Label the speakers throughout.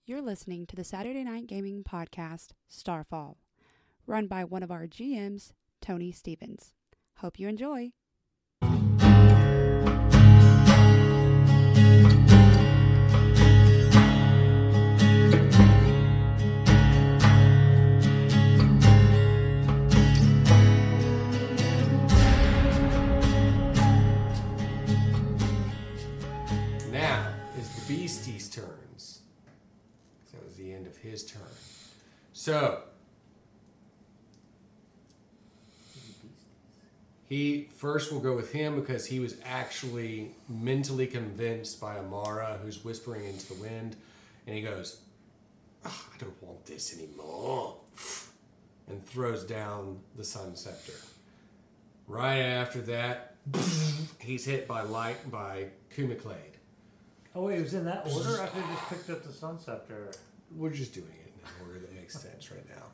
Speaker 1: You're listening to the Saturday Night Gaming Podcast, Starfall, run by one of our GMs, Tony Stevens. Hope you enjoy.
Speaker 2: Now is the Beastie's turns. That was the end of his turn. So he first will go with him because he was actually mentally convinced by Amara, who's whispering into the wind, and he goes, "Oh, I don't want this anymore," and throws down the Sun Scepter. Right after that, he's hit by light by Kumiclade.
Speaker 3: Oh wait, it was in that order? I could have just picked up the Sun Scepter.
Speaker 2: We're just doing it in an order that makes sense right now.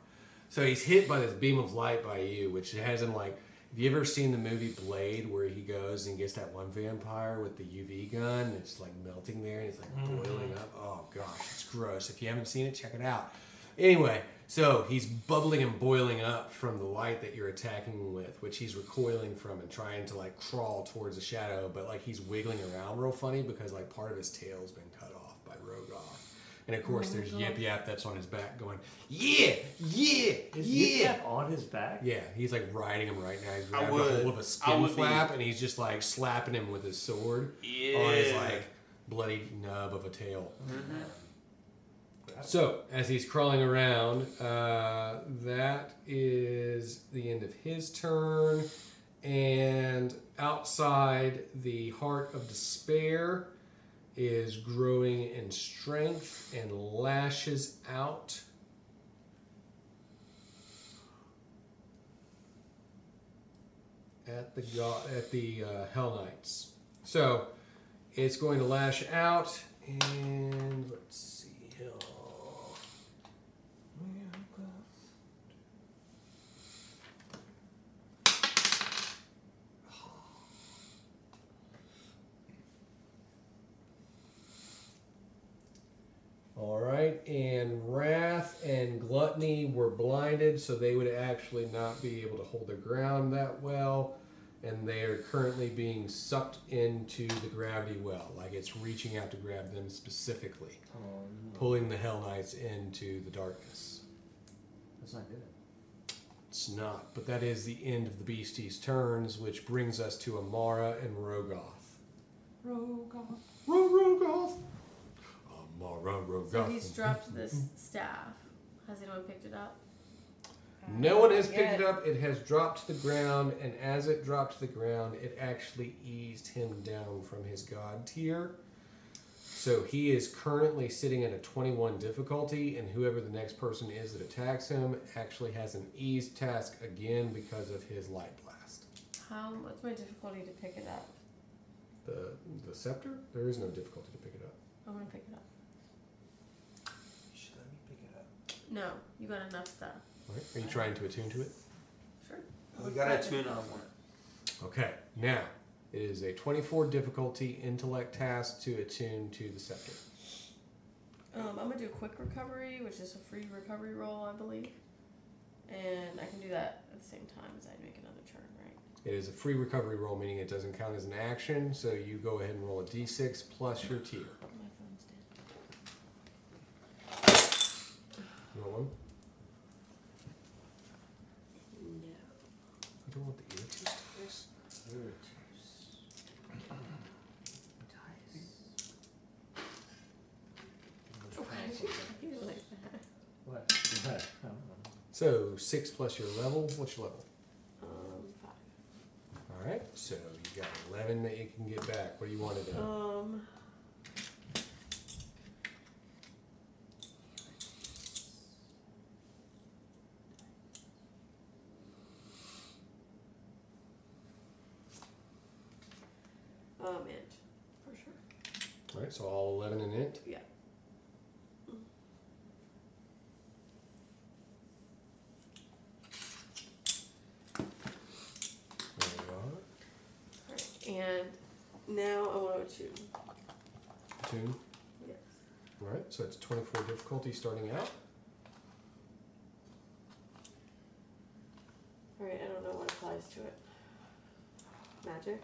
Speaker 2: So he's hit by this beam of light by you, which has him like, have you ever seen the movie Blade where he goes and gets that one vampire with the UV gun and it's like melting there and it's like boiling up? Oh gosh, it's gross. If you haven't seen it, check it out. Anyway, so he's bubbling and boiling up from the light that you're attacking with, which he's recoiling from and trying to like crawl towards the shadow, but like he's wiggling around real funny because like part of his tail's been cut off by Rogoth. And of course there's Yip Yap that's on his back going, yeah, yeah,
Speaker 3: Is
Speaker 2: yeah.
Speaker 3: Yip Yap on his back?
Speaker 2: Yeah, he's like riding him right now. He's grabbing a hold of a skin flap and he's just like slapping him with his sword on his like bloody nub of a tail.
Speaker 3: Mm-hmm.
Speaker 2: So, as he's crawling around, that is the end of his turn. And outside, the Heart of Despair is growing in strength and lashes out. At the Hell Knights. So, it's going to lash out, and let's see. All right, and Wrath and Gluttony were blinded, so they would actually not be able to hold their ground that well, and they are currently being sucked into the gravity well, like it's reaching out to grab them specifically, pulling the Hell Knights into the darkness.
Speaker 3: That's not good.
Speaker 2: It's not, but that is the end of the Beastie's turns, which brings us to Amara and Rogoth.
Speaker 1: Rogoth.
Speaker 2: Rogoth! Amara, Rogoth.
Speaker 4: So he's dropped this staff. Has anyone picked it up?
Speaker 2: No one has picked it up. It has dropped to the ground, and as it dropped to the ground, it actually eased him down from his god tier. So he is currently sitting at a 21 difficulty, and whoever the next person is that attacks him actually has an eased task again because of his light blast.
Speaker 4: What's my difficulty to pick it up?
Speaker 2: The scepter? There is no difficulty to pick it up.
Speaker 4: I'm gonna pick it up.
Speaker 3: You should let me pick it up.
Speaker 4: No, you got enough stuff.
Speaker 2: Right. Are you trying to attune to it?
Speaker 4: Sure.
Speaker 5: We got a tune on one.
Speaker 2: Okay, now it is a 24 difficulty intellect task to attune to the scepter.
Speaker 4: I'm gonna do a quick recovery, which is a free recovery roll, I believe. And I can do that at the same time as I make another turn, right?
Speaker 2: It is a free recovery roll, meaning it doesn't count as an action, so you go ahead and roll a d6 plus your tier.
Speaker 4: My phone's dead.
Speaker 2: You want one?
Speaker 4: No.
Speaker 2: I don't want the ear tooth.
Speaker 4: Why did you say it like that?
Speaker 3: What? I don't know.
Speaker 2: So 6 plus your level. What's your level?
Speaker 4: 5.
Speaker 2: All right. So you got 11 that you can get back. What do you want to do?
Speaker 4: Int, for sure.
Speaker 2: All right. So all 11 in int.
Speaker 4: Yeah.
Speaker 2: There you are.
Speaker 4: Alright, and now I want to attune.
Speaker 2: Attune.
Speaker 4: Yes.
Speaker 2: Alright, so it's 24 difficulty starting out.
Speaker 4: Alright, I don't know what applies to it. Magic?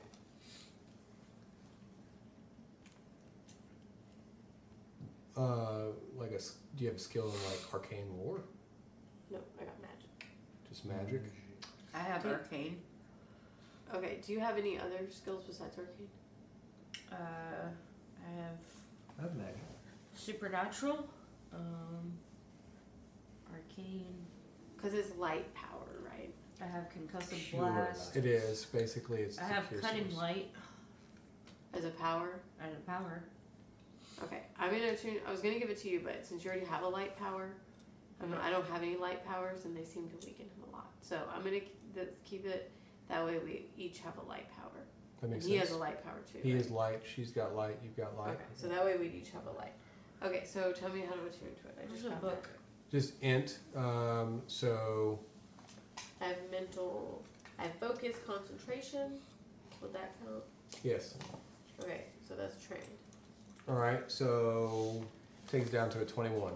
Speaker 2: Do you have a skill in like arcane lore?
Speaker 4: No, I got magic.
Speaker 2: Just magic?
Speaker 6: I have arcane.
Speaker 4: Okay, do you have any other skills besides arcane?
Speaker 6: I have
Speaker 3: magic.
Speaker 6: supernatural, arcane.
Speaker 4: Because it's light power, right?
Speaker 6: I have concussive
Speaker 3: Pure
Speaker 6: blast.
Speaker 2: It is. Basically, it's
Speaker 6: I have
Speaker 2: pure
Speaker 6: cunning
Speaker 2: source.
Speaker 6: light
Speaker 4: As a power?
Speaker 6: and a power.
Speaker 4: Okay, I'm gonna attune. I was gonna give it to you, but since you already have a light power, I don't have any light powers, and they seem to weaken him a lot. So I'm gonna keep it that way. We each have a light power.
Speaker 2: That makes
Speaker 4: He
Speaker 2: sense.
Speaker 4: has a light power too.
Speaker 2: He
Speaker 4: right?
Speaker 2: is light. She's got light. You've got light.
Speaker 4: Okay, so that way we each have a light. Okay, so tell me how to attune to it. I
Speaker 6: There's
Speaker 4: just
Speaker 6: a
Speaker 4: got
Speaker 6: book.
Speaker 4: that.
Speaker 2: Just int. So
Speaker 4: I have mental. I have focus, concentration. Would that count?
Speaker 2: yes.
Speaker 4: Okay, so that's trained.
Speaker 2: All right. So take it down to a 21.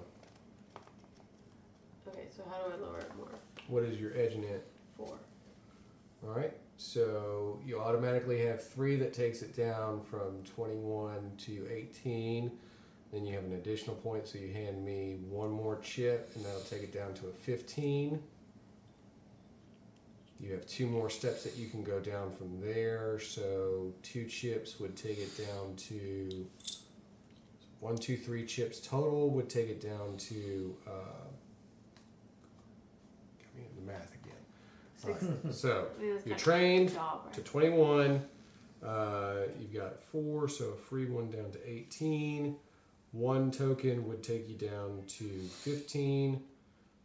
Speaker 4: Okay, so how do I lower it more?
Speaker 2: What is your edge in it?
Speaker 4: 4.
Speaker 2: All right. So you automatically have 3 that takes it down from 21 to 18. Then you have an additional point, so you hand me 1 more chip, and that'll take it down to a 15. You have 2 more steps that you can go down from there. So 2 chips would take it down to 1, 2, 3 chips total would take it down to. Get me in the math again. All right. So
Speaker 4: I mean, that's
Speaker 2: you're
Speaker 4: kind of
Speaker 2: trained
Speaker 4: a job, right?
Speaker 2: to 21. You've got 4, so a free one down to 18. 1 token would take you down to 15.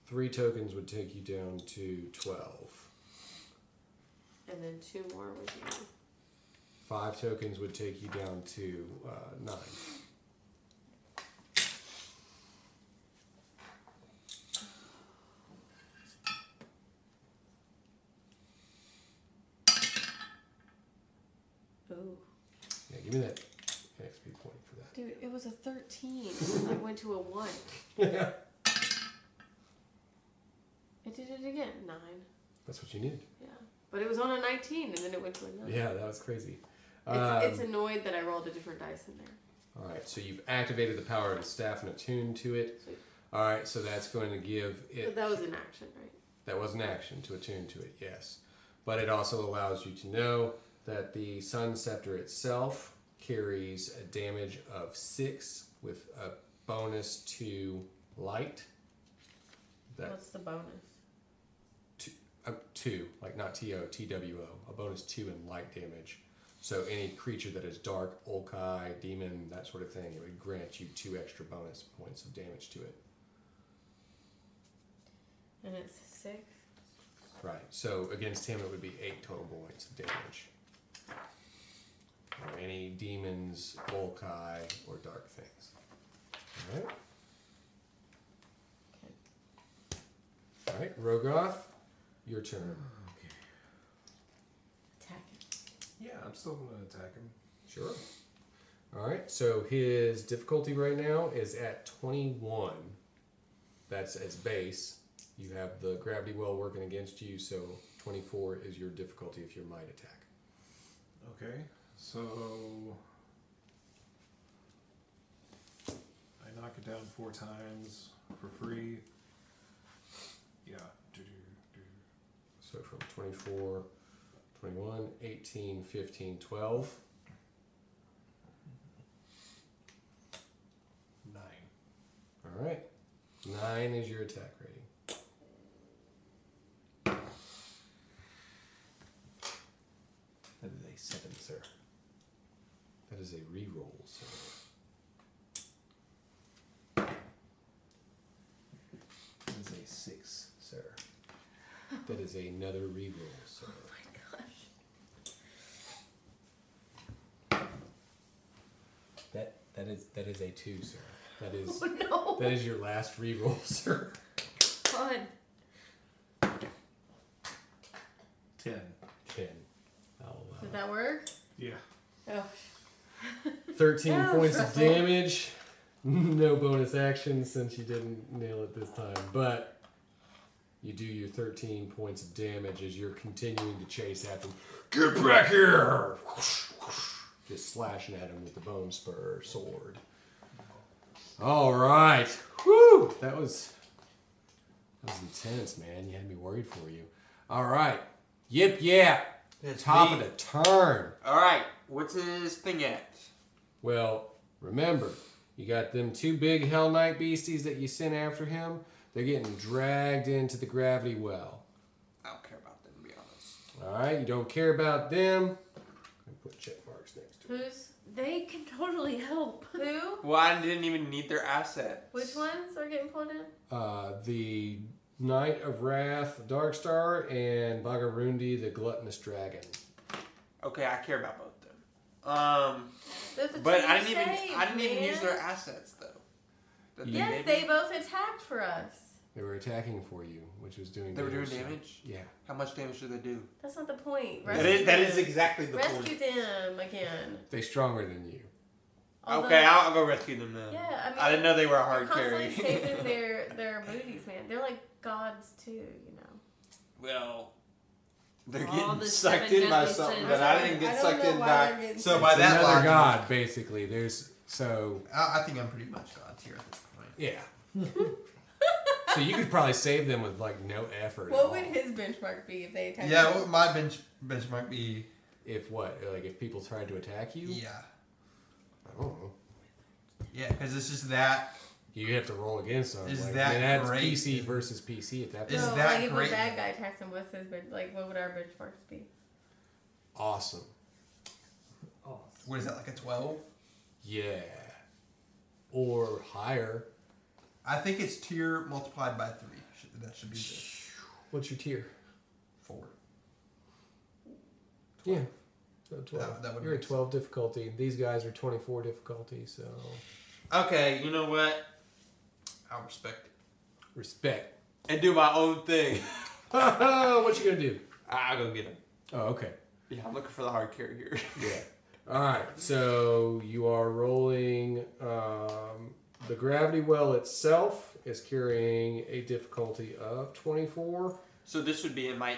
Speaker 2: 3 tokens would take you down to 12.
Speaker 4: And then 2 more would be.
Speaker 2: 5 tokens would take you down to 9.
Speaker 4: Ooh.
Speaker 2: Yeah, give me that XP point for that.
Speaker 4: Dude, it was a 13. I went to a 1.
Speaker 2: Yeah.
Speaker 4: It did it again. 9.
Speaker 2: That's what you needed.
Speaker 4: Yeah. But it was on a 19 and then it went to a 9.
Speaker 2: Yeah, that was crazy.
Speaker 4: It's annoyed that I rolled a different dice in there.
Speaker 2: All right, so you've activated the power of the staff and attuned to it.
Speaker 4: Sweet.
Speaker 2: All right, so that's going to give it.
Speaker 4: But that was an action, right?
Speaker 2: That was an action to attune to it, yes. But it also allows you to know that the Sun Scepter itself carries a damage of 6 with a bonus to light.
Speaker 4: What's the bonus?
Speaker 2: 2, like not TO, TWO, a bonus 2 in light damage. So any creature that is dark, Olkai, demon, that sort of thing, it would grant you 2 extra bonus points of damage to it.
Speaker 4: And it's 6?
Speaker 2: Right, so against him it would be 8 total points of damage. Or any demons, Olkai, or dark things. Alright. Alright, Rogoth, your turn.
Speaker 7: Yeah, I'm still going to attack him.
Speaker 2: Sure. Alright, so his difficulty right now is at 21. That's as base. You have the gravity well working against you, so 24 is your difficulty if your might attack.
Speaker 7: Okay, so I knock it down 4 times for free. Yeah.
Speaker 2: So from 24, 21, 18, 15, 12.
Speaker 7: 9.
Speaker 2: Alright. 9 is your attack rating. That is a 7, sir. That is a reroll, sir. That is a 6, sir. That is another reroll, sir.
Speaker 6: Oh my gosh.
Speaker 2: That is a 2, sir. That is
Speaker 6: Oh no.
Speaker 2: that is your last reroll, sir.
Speaker 6: Fun.
Speaker 7: 10.
Speaker 2: 10. I'll allow
Speaker 4: Did
Speaker 2: it.
Speaker 4: that work?
Speaker 7: Yeah.
Speaker 4: Oh.
Speaker 2: 13
Speaker 6: Oh,
Speaker 2: points of
Speaker 6: stressful.
Speaker 2: damage. No bonus action since you didn't nail it this time, but you do your 13 points of damage as you're continuing to chase after him. Get back here! Just slashing at him with the bone spur sword. All right. Whew! That was intense, man. You had me worried for you. All right. Yip yap.
Speaker 5: It's
Speaker 2: Top
Speaker 5: me.
Speaker 2: of the turn.
Speaker 5: Alright, what's his thing at?
Speaker 2: Well, remember, you got them 2 big Hell Knight beasties that you sent after him. They're getting dragged into the gravity well.
Speaker 5: I don't care about them, to be honest.
Speaker 2: All right, you don't care about them. I put check marks next to it.
Speaker 6: They can totally help.
Speaker 4: Who?
Speaker 5: Well, I didn't even need their assets.
Speaker 4: Which ones are getting pulled in?
Speaker 2: The Knight of Wrath, Darkstar, and Bagarundi, the Gluttonous Dragon.
Speaker 5: Okay, I care about both of them.
Speaker 4: Those are
Speaker 5: But
Speaker 4: two
Speaker 5: I
Speaker 4: you
Speaker 5: didn't even
Speaker 4: saved,
Speaker 5: use their
Speaker 4: man.
Speaker 5: assets though. That
Speaker 2: You-
Speaker 4: Yes,
Speaker 5: gave
Speaker 4: they
Speaker 5: me?
Speaker 4: both attacked for us.
Speaker 2: They were attacking for you, which was doing
Speaker 5: They were doing
Speaker 2: damage.
Speaker 5: damage?
Speaker 2: Yeah.
Speaker 5: How much damage do they do?
Speaker 4: That's not the point.
Speaker 5: That is
Speaker 4: them.
Speaker 5: exactly the
Speaker 4: Rescue
Speaker 5: point.
Speaker 4: them again.
Speaker 2: They're stronger than you.
Speaker 4: Although-
Speaker 5: Okay, I'll go rescue them then.
Speaker 4: Yeah, I mean,
Speaker 5: I didn't know they were a
Speaker 4: they're
Speaker 5: hard
Speaker 4: constantly
Speaker 5: carry.
Speaker 4: saving their booties, man. They're like gods too, you know.
Speaker 5: Well, they're
Speaker 6: All
Speaker 5: getting
Speaker 6: the
Speaker 5: sucked
Speaker 6: 7
Speaker 5: in by
Speaker 6: deadly
Speaker 5: something
Speaker 6: sins.
Speaker 5: that I didn't
Speaker 8: I
Speaker 5: get
Speaker 8: don't
Speaker 5: sucked
Speaker 8: know
Speaker 5: in
Speaker 8: why
Speaker 5: by.
Speaker 8: they're getting
Speaker 5: So
Speaker 8: sucked
Speaker 5: by
Speaker 2: It's
Speaker 5: that
Speaker 2: another
Speaker 5: logic,
Speaker 2: god, basically. There's so
Speaker 8: I think I'm pretty much gods here at this point.
Speaker 2: yeah. So you could probably save them with like no effort. at
Speaker 4: What
Speaker 2: all.
Speaker 4: would his benchmark be if they attacked
Speaker 8: Yeah,
Speaker 4: you?
Speaker 8: what would my benchmark be?
Speaker 2: If what? Like if people tried to attack you?
Speaker 8: Yeah.
Speaker 2: I don't know.
Speaker 8: Yeah, because it's just that.
Speaker 2: You have to roll against them.
Speaker 8: Is
Speaker 2: like,
Speaker 8: that
Speaker 2: and that's
Speaker 8: great?
Speaker 2: PC versus PC at that point.
Speaker 8: Is
Speaker 4: No,
Speaker 8: that
Speaker 4: like if
Speaker 8: great?
Speaker 4: a bad guy attacks him, what's his like? What would our benchmarks be?
Speaker 2: Awesome.
Speaker 8: What is that, like a 12?
Speaker 2: Yeah. Or higher.
Speaker 8: I think it's tier multiplied by 3. That should be the
Speaker 2: What's your tier?
Speaker 8: 4.
Speaker 2: Yeah. So 12.
Speaker 8: That would
Speaker 2: You're at
Speaker 8: make
Speaker 2: 12 difficulty. These guys are 24 difficulty, so
Speaker 5: okay, you know what?
Speaker 8: I'll respect it.
Speaker 2: respect.
Speaker 5: And do my own thing.
Speaker 2: What you gonna do?
Speaker 5: I'll go get them.
Speaker 2: Oh, okay.
Speaker 5: Yeah, I'm looking for the hard carry here.
Speaker 2: Yeah. All right. So you are rolling. The gravity well itself is carrying a difficulty of 24.
Speaker 5: So this would be in my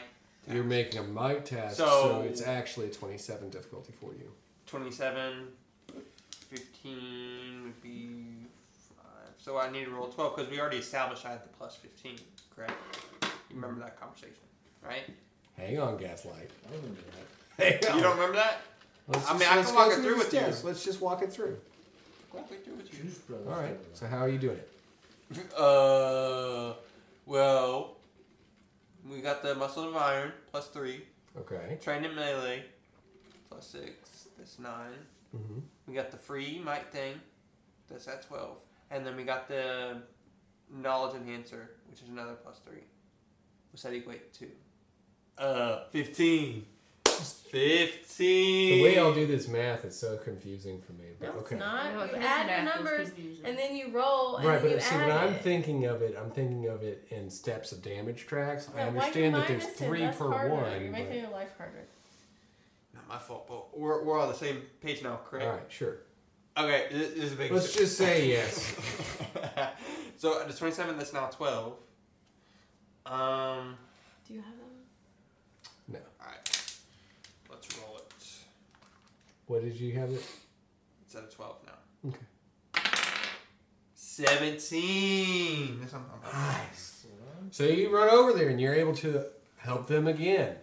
Speaker 2: You're making a might task, so
Speaker 5: So-
Speaker 2: it's actually a 27 difficulty for you.
Speaker 5: 27, 15 would be 5. So I need to roll 12 because we already established I had the plus 15, correct? You remember that conversation, right?
Speaker 2: Hang on, Gaslight.
Speaker 7: I remember that.
Speaker 2: Hang on.
Speaker 5: You don't remember that?
Speaker 2: Let's
Speaker 5: I mean,
Speaker 2: just-
Speaker 5: I
Speaker 2: let's
Speaker 5: can
Speaker 2: go
Speaker 5: walk it
Speaker 2: through
Speaker 5: through
Speaker 2: the
Speaker 5: with you.
Speaker 2: steps. Let's just walk it through.
Speaker 5: Walk me through with you.
Speaker 7: Juice Brothers.
Speaker 2: All right. So how are you doing it?
Speaker 5: Well, we got the muscle of iron, plus 3.
Speaker 2: Okay.
Speaker 5: Trained in melee, plus 6. That's 9.
Speaker 2: Mm-hmm.
Speaker 5: We got the free might thing, that's at 12. And then we got the knowledge enhancer, which is another plus 3. What's that equate to? 15. 15.
Speaker 2: The way I'll do this math is so confusing for me. But
Speaker 4: No,
Speaker 2: okay.
Speaker 4: it's not.
Speaker 6: No,
Speaker 4: You
Speaker 6: his
Speaker 4: add
Speaker 6: math
Speaker 4: the
Speaker 6: is
Speaker 4: numbers,
Speaker 6: confusing.
Speaker 4: and then you roll, and
Speaker 2: Right,
Speaker 4: then you
Speaker 2: but see,
Speaker 4: add
Speaker 2: when I'm
Speaker 4: it.
Speaker 2: thinking of it, I'm thinking of it in steps of damage tracks. I
Speaker 4: Yeah, why
Speaker 2: understand
Speaker 4: you
Speaker 2: that there's
Speaker 4: minus it?
Speaker 2: 3
Speaker 4: That's
Speaker 2: per
Speaker 4: harder.
Speaker 2: one.
Speaker 4: You're
Speaker 2: but-
Speaker 4: making your life harder.
Speaker 5: Not my fault, but we're on the same page now, correct?
Speaker 2: All right, sure.
Speaker 5: Okay, this is a big
Speaker 2: Let's just say yes.
Speaker 5: So the 27, that's now 12.
Speaker 4: Do you have them?
Speaker 2: No.
Speaker 5: Alright. Let's roll it.
Speaker 2: What did you have it?
Speaker 5: It's at a 12 now.
Speaker 2: Okay.
Speaker 5: 17.
Speaker 8: That's what I'm talking about.
Speaker 2: Nice. So you run over there and you're able to help them again.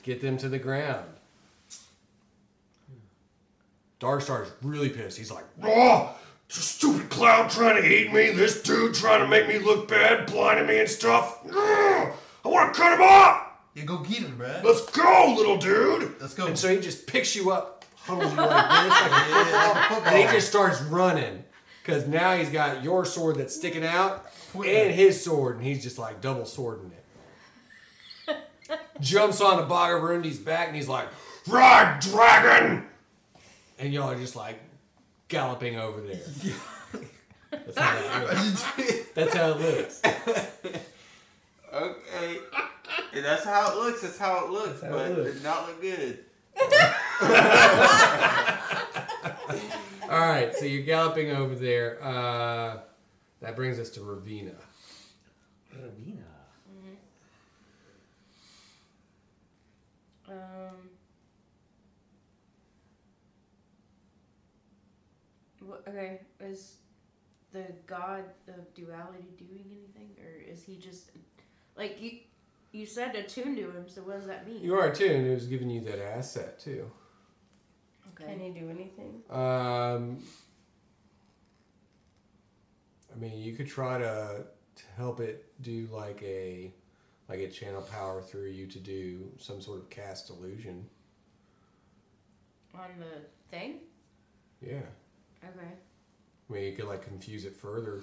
Speaker 2: Get them to the ground. Darkstar's really pissed. He's like, "Oh, this stupid cloud trying to eat me. This dude trying to make me look bad, blinding me and stuff. I want to cut him off.
Speaker 8: Yeah, go get him, bruh.
Speaker 2: Let's go, little dude."
Speaker 8: Let's go.
Speaker 2: And so he just picks you up, huddles you like this, like a football, and he just starts running. Because now he's got your sword that's sticking out and his sword, and he's just like double swording it. Jumps on the Bagarundi's back, and he's like, "Ride, dragon!" And y'all are just like galloping over there. That's how it looks. That's how it looks.
Speaker 5: Okay. Yeah, that's how it looks. That's how it looks.
Speaker 2: That's how
Speaker 5: but
Speaker 2: it
Speaker 5: it
Speaker 2: looks.
Speaker 5: did not look good.
Speaker 2: All right, so you're galloping over there. That brings us to Ravina.
Speaker 3: Ravina.
Speaker 6: Okay, is the god of duality doing anything, or is he just like you said attuned to him? So what does that mean?
Speaker 2: You are too, and it was giving you that asset too.
Speaker 6: Okay.
Speaker 4: Can he do anything?
Speaker 2: I mean, you could try to help it do like a channel power through you to do some sort of cast illusion.
Speaker 6: On the thing?
Speaker 2: Yeah.
Speaker 6: Okay.
Speaker 2: I mean, you could like confuse it further,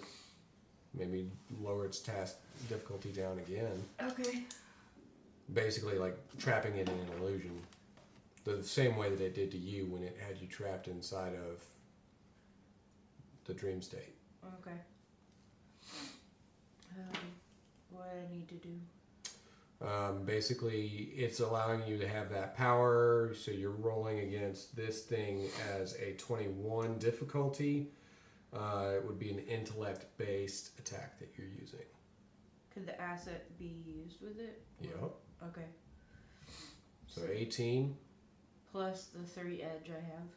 Speaker 2: maybe lower its task difficulty down again.
Speaker 6: Okay.
Speaker 2: Basically, like trapping it in an illusion, the same way that it did to you when it had you trapped inside of the dream state.
Speaker 6: Okay. What I need to do?
Speaker 2: Basically, it's allowing you to have that power, so you're rolling against this thing as a 21 difficulty. It would be an intellect-based attack that you're using.
Speaker 6: Could the asset be used with it?
Speaker 2: Yep.
Speaker 6: Okay.
Speaker 2: So 18,
Speaker 6: Plus the 3 edge I have.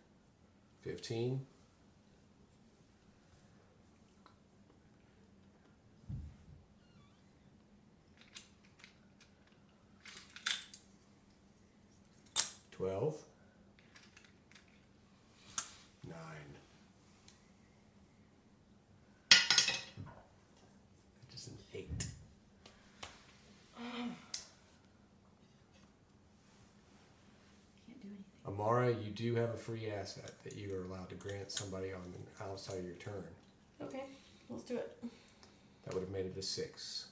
Speaker 2: 15, 12, 9. Just an 8.
Speaker 6: Can't do anything.
Speaker 2: Amara, you do have a free asset that you are allowed to grant somebody on outside of your turn.
Speaker 4: Okay, let's do it.
Speaker 2: That would have made it a 6.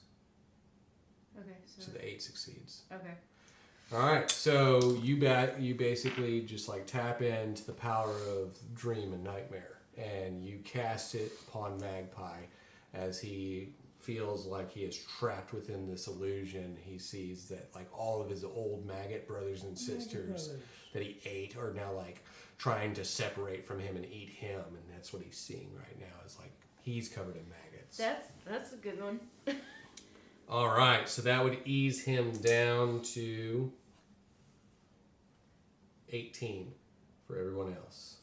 Speaker 6: Okay,
Speaker 2: So the 8 succeeds.
Speaker 6: Okay.
Speaker 2: All right, so you basically just like tap into the power of dream and nightmare, and you cast it upon Magpie as he feels like he is trapped within this illusion. He sees that like all of his old maggot brothers and sisters that he ate are now like trying to separate from him and eat him, and that's what he's seeing right now. Is like he's covered in maggots.
Speaker 6: That's a good one.
Speaker 2: All right, so that would ease him down to 18 for everyone else.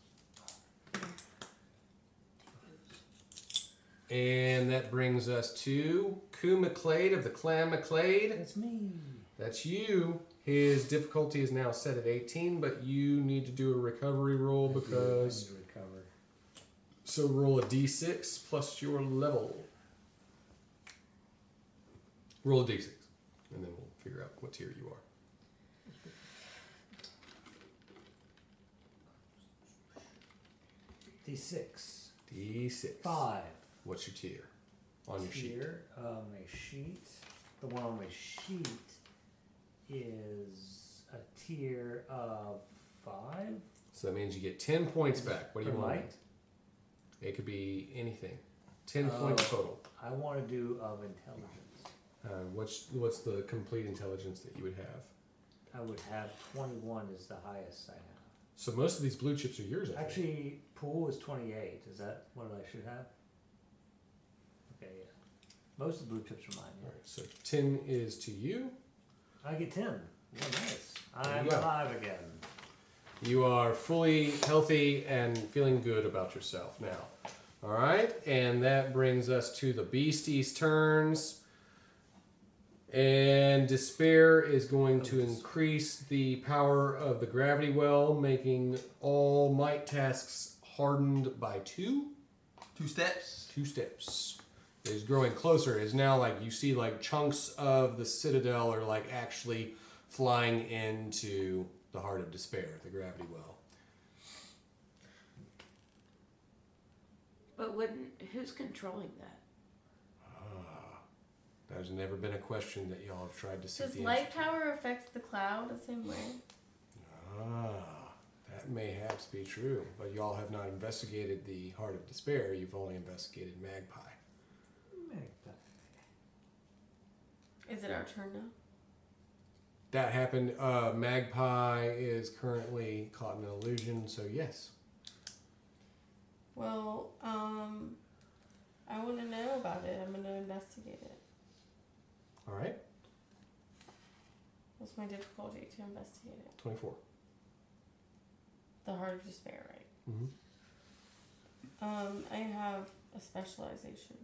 Speaker 2: And that brings us to Koo McClade of the Clan McClade.
Speaker 3: That's me.
Speaker 2: That's you. His difficulty is now set at 18, but you need to do a recovery roll because...
Speaker 3: I need to recover.
Speaker 2: So roll a d6 plus your level. Roll a d6, and then we'll figure out what tier you are.
Speaker 3: D6.
Speaker 2: D6.
Speaker 3: 5.
Speaker 2: What's your tier on your sheet?
Speaker 3: Tier, my sheet. The one on my sheet is a tier of 5.
Speaker 2: So that means you get 10 points back. What do you
Speaker 3: For
Speaker 2: want?
Speaker 3: light?
Speaker 2: It could be anything. 10 points total.
Speaker 3: I want to do of intelligence.
Speaker 2: What's the complete intelligence that you would have?
Speaker 3: I would have 21 is the highest I have.
Speaker 2: So most of these blue chips are yours, I think.
Speaker 3: Actually, pool is 28. Is that what I should have? Okay, yeah. Most of the blue chips are mine.
Speaker 2: All
Speaker 3: Yeah.
Speaker 2: right, so 10 is to you.
Speaker 3: I get 10. Well, nice.
Speaker 2: There
Speaker 3: I'm
Speaker 2: you go.
Speaker 3: alive again.
Speaker 2: You are fully healthy and feeling good about yourself now. All right, and that brings us to the beasties' turns. And despair is going to increase the power of the gravity well, making all might tasks hardened by 2.
Speaker 8: 2 steps.
Speaker 2: 2 steps. It is growing closer. It is now like you see like chunks of the citadel are like actually flying into the heart of despair, the gravity well.
Speaker 6: But who's controlling that?
Speaker 2: There's never been a question that y'all have tried to see.
Speaker 4: Does light power affect the cloud the same way?
Speaker 2: That mayhaps be true, but y'all have not investigated the heart of despair. You've only investigated Magpie.
Speaker 4: Is it our turn now?
Speaker 2: That happened. Magpie is currently caught in an illusion, so yes.
Speaker 4: Well, I want to know about it. I'm going to investigate it.
Speaker 2: All right.
Speaker 4: What's my difficulty to investigate it?
Speaker 2: 24.
Speaker 4: The Heart of Despair, right?
Speaker 2: Mm-hmm.
Speaker 4: I have a specialization.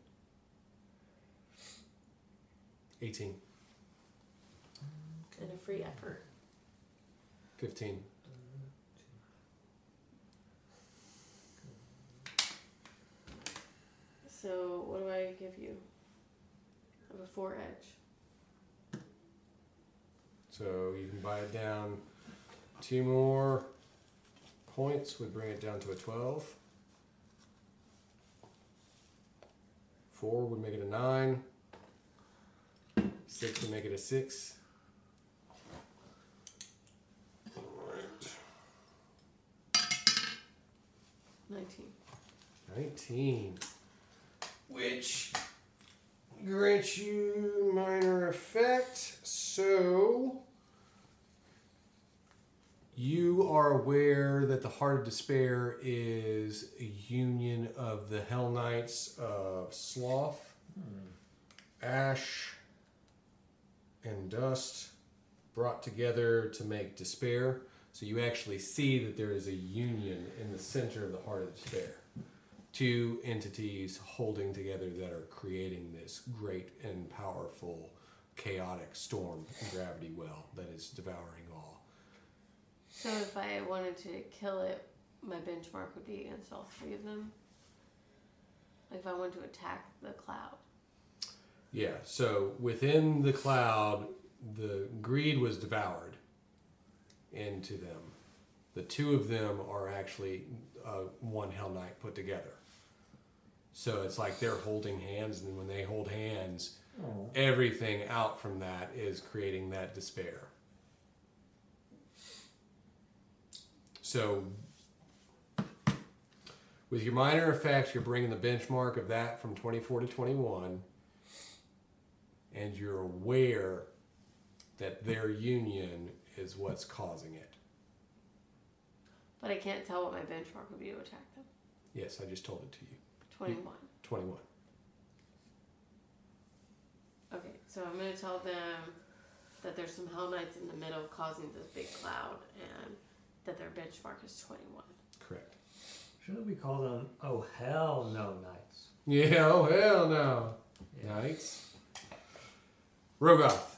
Speaker 2: 18.
Speaker 4: And a free effort.
Speaker 2: 15.
Speaker 4: So, what do I give you? I have a 4 edge.
Speaker 2: So you can buy it down 2 more points would bring it down to a 12. 4 would make it a 9. 6 would make it a 6. Alright.
Speaker 4: 19.
Speaker 2: 19. Which grants you minor effect. So you are aware that the Heart of Despair is a union of the Hell Knights of Sloth, Ash, and Dust brought together to make Despair. So you actually see that there is a union in the center of the Heart of Despair. 2 entities holding together that are creating this great and powerful chaotic storm gravity well that is devouring all.
Speaker 4: So if I wanted to kill it, my benchmark would be against all 3 of them? Like if I wanted to attack the cloud?
Speaker 2: Yeah, so within the cloud, the greed was devoured into them. The 2 of them are actually one Hell Knight put together. So it's like they're holding hands, and when they hold hands, everything out from that is creating that despair. So with your minor effects, you're bringing the benchmark of that from 24 to 21, and you're aware that their union is what's causing it.
Speaker 4: But I can't tell what my benchmark would be to attack them.
Speaker 2: Yes, I just told it to you.
Speaker 4: 21.
Speaker 2: 21.
Speaker 4: Okay, so I'm going to tell them that there's some Hell Knights in the middle causing this big cloud, and that their benchmark is 21.
Speaker 2: Correct.
Speaker 3: Shouldn't we call them, oh hell no, knights?
Speaker 2: Yeah, oh hell no.
Speaker 3: Yeah.
Speaker 2: Knights. Rogoth.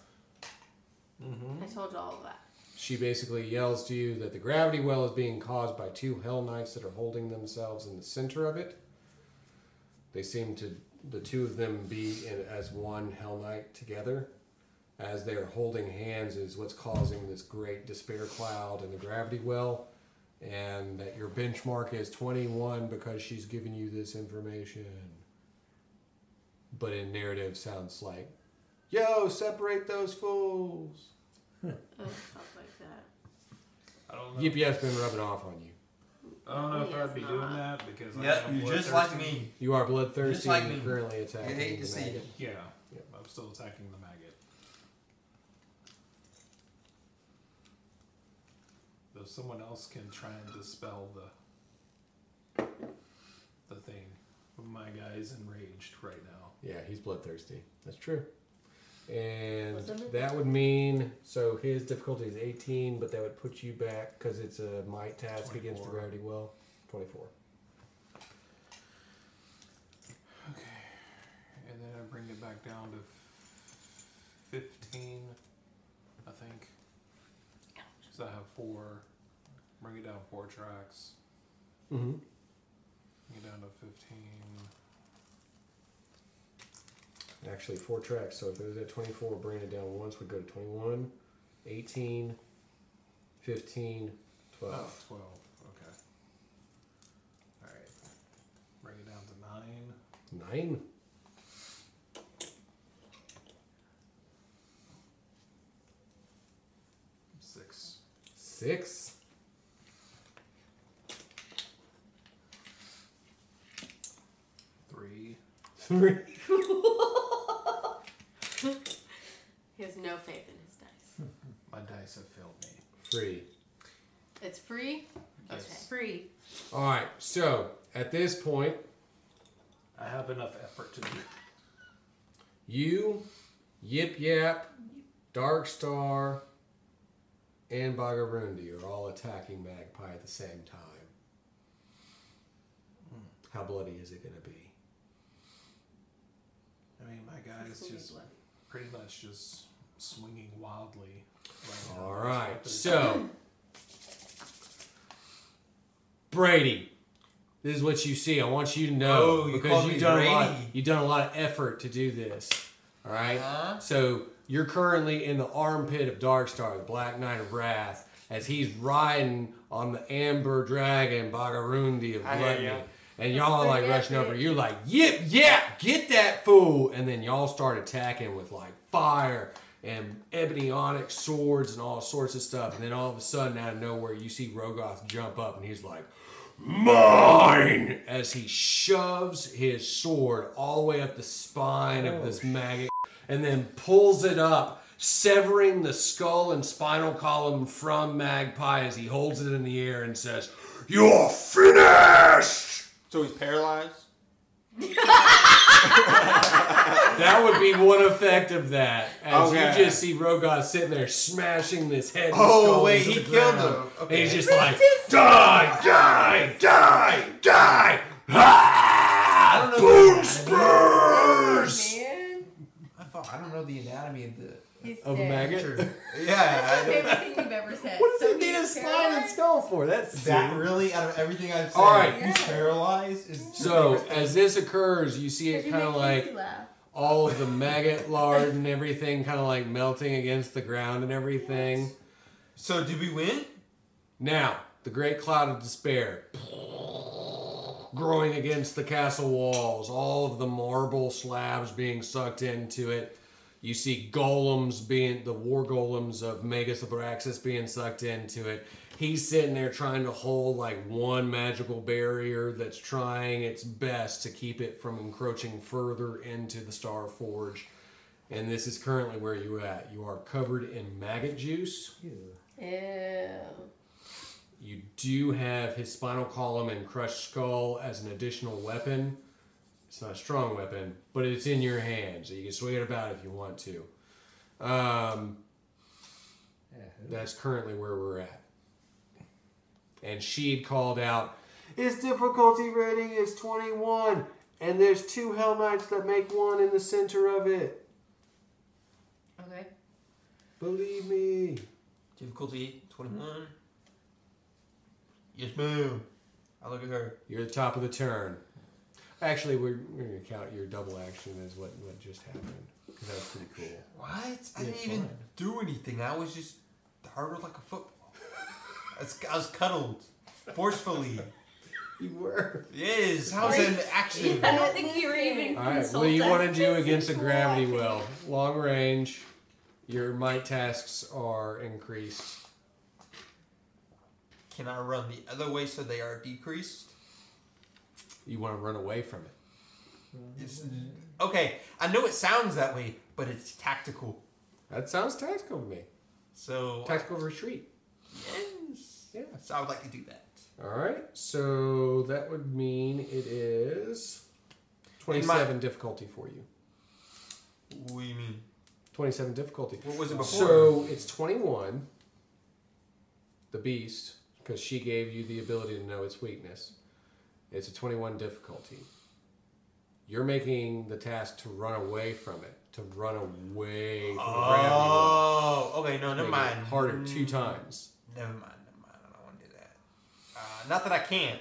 Speaker 4: I told you all of that.
Speaker 2: She basically yells to you that the gravity well is being caused by 2 Hell Knights that are holding themselves in the center of it. They seem to, the 2 of them, be as one Hell Knight together. As they're holding hands is what's causing this great despair cloud in the gravity well. And that your benchmark is 21 because she's giving you this information. But in narrative sounds like, yo, separate those fools.
Speaker 4: Oh, stuff like that.
Speaker 7: I don't know.
Speaker 2: UPF's been rubbing off on you.
Speaker 7: I don't know if
Speaker 4: He
Speaker 7: I'd
Speaker 4: is
Speaker 7: be
Speaker 4: not.
Speaker 7: doing that because
Speaker 8: Yep,
Speaker 7: I'm
Speaker 8: you're just
Speaker 7: bloodthirsty.
Speaker 8: like me.
Speaker 2: You are bloodthirsty
Speaker 8: Just like
Speaker 2: and
Speaker 8: me.
Speaker 2: you're currently attacking
Speaker 8: You hate to
Speaker 2: the
Speaker 8: see
Speaker 2: maggot.
Speaker 8: it.
Speaker 7: Yeah,
Speaker 2: Yep.
Speaker 7: I'm still attacking the maggot. Though someone else can try and dispel the thing. My guy's enraged right now.
Speaker 2: Yeah, he's bloodthirsty. That's true. And
Speaker 4: What's that mean?
Speaker 2: that would mean, so his difficulty is 18, but that would put you back, because it's a might task against the
Speaker 7: 24.
Speaker 2: gravity well, 24.
Speaker 7: Okay. And then I bring it back down to 15, I think. So I have 4. Bring it down 4 tracks.
Speaker 2: Mm-hmm.
Speaker 7: Bring it down to 15.
Speaker 2: Actually, 4 tracks, so if it was at 24, bringing it down once would go to 21, 18, 15, 12.
Speaker 7: Oh, 12. Okay. Alright. Bring it down to 9.
Speaker 2: 9?
Speaker 7: Six.
Speaker 2: 6?
Speaker 7: Three.
Speaker 2: 3?
Speaker 4: He has no faith in his dice.
Speaker 7: My dice have failed me.
Speaker 2: 3.
Speaker 4: It's free?
Speaker 7: Yes.
Speaker 6: Free.
Speaker 2: All right. So at this point,
Speaker 7: I have enough effort to do.
Speaker 2: you, Yip Yap, Dark Star, and Bagarundi are all attacking Magpie at the same time. How bloody is it going to be?
Speaker 7: I mean, my guy is just pretty much just swinging wildly. Right now.
Speaker 2: All right. So, Brady, this is what you see. I want you to know
Speaker 8: Oh, you
Speaker 2: because
Speaker 8: called me Brady.
Speaker 2: you've done a lot of effort to do this. All right.
Speaker 8: Huh?
Speaker 2: So you're currently in the armpit of Darkstar, the Black Knight of Wrath, as he's riding on the Amber Dragon, Bagarundi of
Speaker 5: I hear
Speaker 2: Gluttony.
Speaker 5: ya.
Speaker 2: And y'all are like
Speaker 6: Pretty
Speaker 2: rushing
Speaker 6: epic.
Speaker 2: over. You're like, yip, get that fool. And then y'all start attacking with like fire and ebony onyx swords and all sorts of stuff. And then all of a sudden, out of nowhere, you see Rogoth jump up and he's like, mine! As he shoves his sword all the way up the spine of this maggot and then pulls it up, severing the skull and spinal column from Magpie as he holds it in the air and says, "You're finished!"
Speaker 5: So he's paralyzed?
Speaker 2: That would be one effect of that. As
Speaker 5: Okay.
Speaker 2: you just see Rogoth sitting there smashing this head and
Speaker 8: Oh,
Speaker 2: skull
Speaker 8: wait,
Speaker 2: into
Speaker 8: he
Speaker 2: the
Speaker 8: killed
Speaker 2: ground.
Speaker 8: him.
Speaker 2: And
Speaker 8: Okay.
Speaker 2: he's just like, die! Ah!
Speaker 8: I don't know
Speaker 2: Boom
Speaker 8: the
Speaker 2: spurs!
Speaker 6: Man.
Speaker 8: I don't know the anatomy of the.
Speaker 6: He's
Speaker 2: Of a
Speaker 6: dead.
Speaker 2: maggot?
Speaker 8: Yeah.
Speaker 6: That's my favorite thing you've ever said.
Speaker 2: What does
Speaker 6: So
Speaker 2: it need a
Speaker 6: he's
Speaker 2: spine and
Speaker 6: paralyzed?
Speaker 2: skull for? That's
Speaker 8: That
Speaker 2: silly.
Speaker 8: really, out of everything I've said,
Speaker 2: All right.
Speaker 8: he's paralyzed. Is
Speaker 2: So, as this occurs, you see it
Speaker 6: Because you
Speaker 2: kind of
Speaker 6: make
Speaker 2: like
Speaker 6: Casey laugh.
Speaker 2: all of the maggot lard and everything kind of like melting against the ground and everything.
Speaker 8: So did we win?
Speaker 2: Now, the great cloud of despair growing against the castle walls, all of the marble slabs being sucked into it. You see golems being, the war golems of Magus Abraxas being sucked into it. He's sitting there trying to hold like one magical barrier that's trying its best to keep it from encroaching further into the Star Forge. And this is currently where you're at. You are covered in maggot juice.
Speaker 6: Ew.
Speaker 2: You do have his spinal column and crushed skull as an additional weapon. It's not a strong weapon, but it's in your hand, so you can swing it about if you want to. That's currently where we're at. And Sheed called out, "His difficulty rating is 21, and there's 2 Hell Knights that make 1 in the center of it.
Speaker 6: Okay.
Speaker 2: Believe me."
Speaker 8: Difficulty 21. Yes, ma'am. I look at her.
Speaker 2: You're at the top of the turn. Actually, we're going to count your double action as what just happened. Because that was pretty cool.
Speaker 8: What? I
Speaker 2: Yeah,
Speaker 8: didn't even
Speaker 2: fine.
Speaker 8: do anything. I was just hard like a football. I was cuddled forcefully.
Speaker 2: You were.
Speaker 8: Yes. How's an action?
Speaker 6: I don't think you were even.
Speaker 2: All right, what do you want to do against a gravity well? Long range, your might tasks are increased.
Speaker 8: Can I run the other way so they are decreased?
Speaker 2: You want to run away from it.
Speaker 8: It's, okay, I know it sounds that way, but it's tactical.
Speaker 2: That sounds tactical to me.
Speaker 8: So
Speaker 2: Tactical retreat.
Speaker 8: yes.
Speaker 2: Yeah.
Speaker 8: So I would like to do that.
Speaker 2: All right, so that would mean it is 27 difficulty for you.
Speaker 8: What do you mean?
Speaker 2: 27 difficulty.
Speaker 8: What was it before?
Speaker 2: So it's 21, the beast, because she gave you the ability to know its weakness. It's a 21 difficulty. You're making the task to run away from it, to run away from the gravity well.
Speaker 8: Oh, okay. No, never
Speaker 2: Making it
Speaker 8: mind.
Speaker 2: harder 2 times.
Speaker 8: Never mind. I don't want to do that. Not that I can't.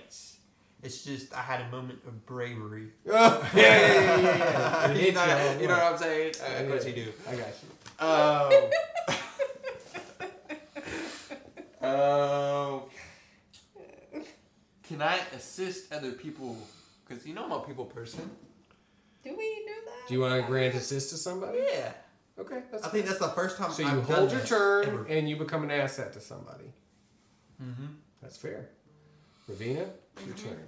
Speaker 8: It's just I had a moment of bravery.
Speaker 2: Oh, yeah. It
Speaker 8: you,
Speaker 2: hits
Speaker 8: know,
Speaker 2: you all the
Speaker 8: you know
Speaker 2: way.
Speaker 8: what I'm saying? Of course
Speaker 2: Yeah.
Speaker 8: you do.
Speaker 2: I got you.
Speaker 5: Can I assist other people? Because you know I'm a people person.
Speaker 6: Do we do that?
Speaker 2: Do you want to grant assist to somebody?
Speaker 8: Yeah.
Speaker 2: Okay, that's
Speaker 8: I think that's the first time
Speaker 2: so.
Speaker 8: I've
Speaker 2: You
Speaker 8: done
Speaker 2: hold your
Speaker 8: that
Speaker 2: turn
Speaker 8: ever.
Speaker 2: and you become an asset to somebody.
Speaker 8: Mm-hmm.
Speaker 2: That's fair. Ravina, it's your turn.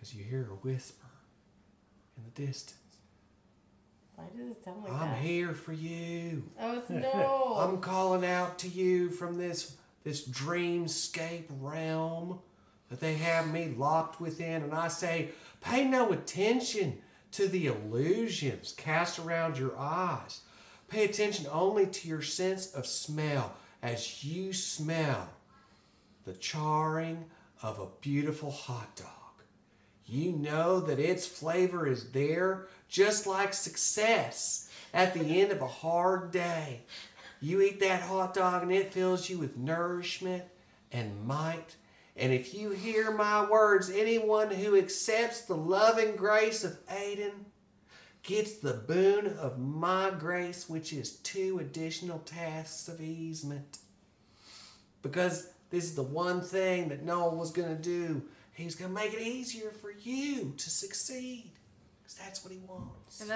Speaker 2: As you hear a whisper in the distance.
Speaker 6: Why does it sound like
Speaker 2: I'm
Speaker 6: that?
Speaker 2: here for you.
Speaker 6: Oh, it's no.
Speaker 2: I'm calling out to you from this this dreamscape realm that they have me locked within. And I say, pay no attention to the illusions cast around your eyes. Pay attention only to your sense of smell as you smell the charring of a beautiful hot dog. You know that its flavor is there, just like success at the end of a hard day. You eat that hot dog and it fills you with nourishment and might. And if you hear my words, anyone who accepts the loving grace of Aiden gets the boon of my grace, which is 2 additional tasks of easement. Because this is the one thing that Noel was going to do. He's going to make it easier for you to succeed. Because that's what he wants.
Speaker 6: And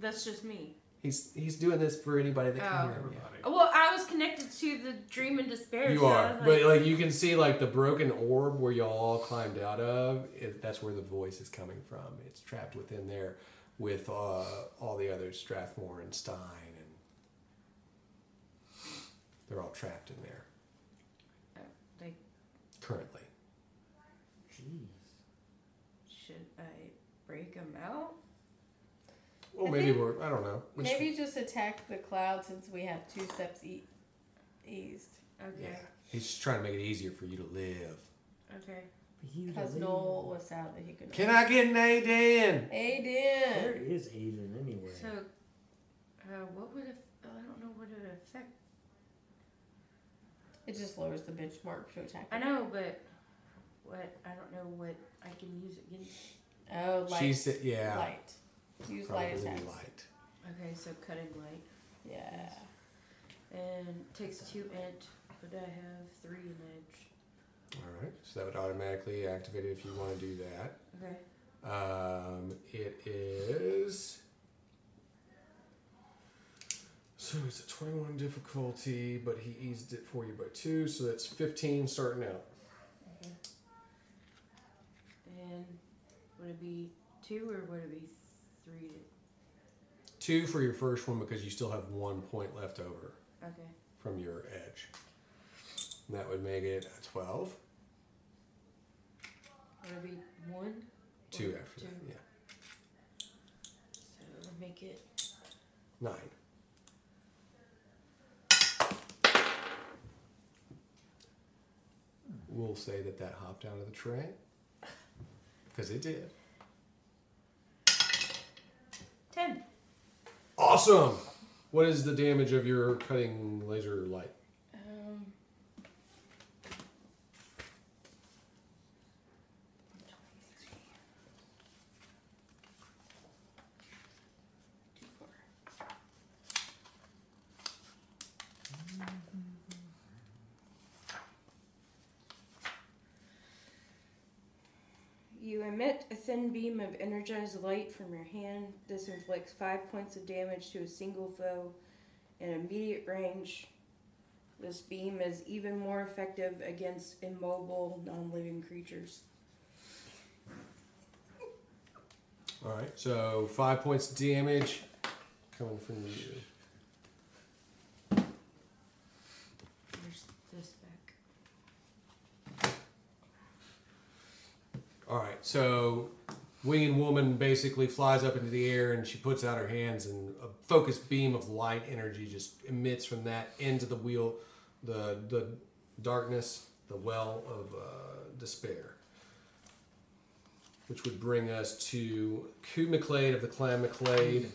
Speaker 6: that's just me.
Speaker 2: He's doing this for anybody that can hear him.
Speaker 6: Well, I was connected to the dream and despair.
Speaker 2: You
Speaker 6: so
Speaker 2: are.
Speaker 6: I was
Speaker 2: But like you can see like the broken orb where y'all all climbed out of, that's where the voice is coming from. It's trapped within there with all the others, Strathmore and Stein. And they're all trapped in there. Currently.
Speaker 3: Jeez.
Speaker 6: Should I break them out?
Speaker 2: Well,
Speaker 4: I
Speaker 2: maybe
Speaker 4: think
Speaker 2: I don't know.
Speaker 4: Maybe just attack the cloud since we have 2 steps eased.
Speaker 6: Okay.
Speaker 2: Yeah. He's just trying to make it easier for you to live.
Speaker 6: Okay.
Speaker 4: Because Noel was sad that he couldn't.
Speaker 2: Can I get an Aiden?
Speaker 4: Aiden!
Speaker 3: Where is Aiden anyway?
Speaker 6: So, what would I don't know what it would affect.
Speaker 4: It just lowers the benchmark to attack.
Speaker 6: I know, but I don't know what I can use against.
Speaker 4: Oh, light.
Speaker 2: She said, yeah.
Speaker 4: Light. Use
Speaker 2: Probably
Speaker 4: light attacks.
Speaker 2: light.
Speaker 6: Okay, so cutting light.
Speaker 4: Yeah.
Speaker 6: And takes 2 int, but I have 3 in edge.
Speaker 2: All right. So that would automatically activate it if you want to do that.
Speaker 6: Okay.
Speaker 2: It is. So it's a 21 difficulty, but he eased it for you by 2, so that's 15 starting out.
Speaker 6: Okay. And would it be 2 or would it be 3?
Speaker 2: 2 for your first one because you still have 1 point left over
Speaker 6: Okay.
Speaker 2: from your edge. And that would make it a 12.
Speaker 6: Would it be 1?
Speaker 2: 2 after
Speaker 6: 2.
Speaker 2: that, yeah.
Speaker 6: So make it
Speaker 2: 9. We'll say that hopped out of the tray. Because it did.
Speaker 6: 10.
Speaker 2: Awesome! What is the damage of your cutting laser light?
Speaker 6: You emit a thin beam of energized light from your hand. This inflicts 5 points of damage to a single foe in immediate range. This beam is even more effective against immobile, non-living creatures.
Speaker 2: Alright, so 5 points of damage coming from you.
Speaker 6: Where's this back?
Speaker 2: Alright, so winged woman basically flies up into the air and she puts out her hands and a focused beam of light energy just emits from that into the wheel, the darkness, the well of despair. Which would bring us to Ku McClade of the Clan McClade.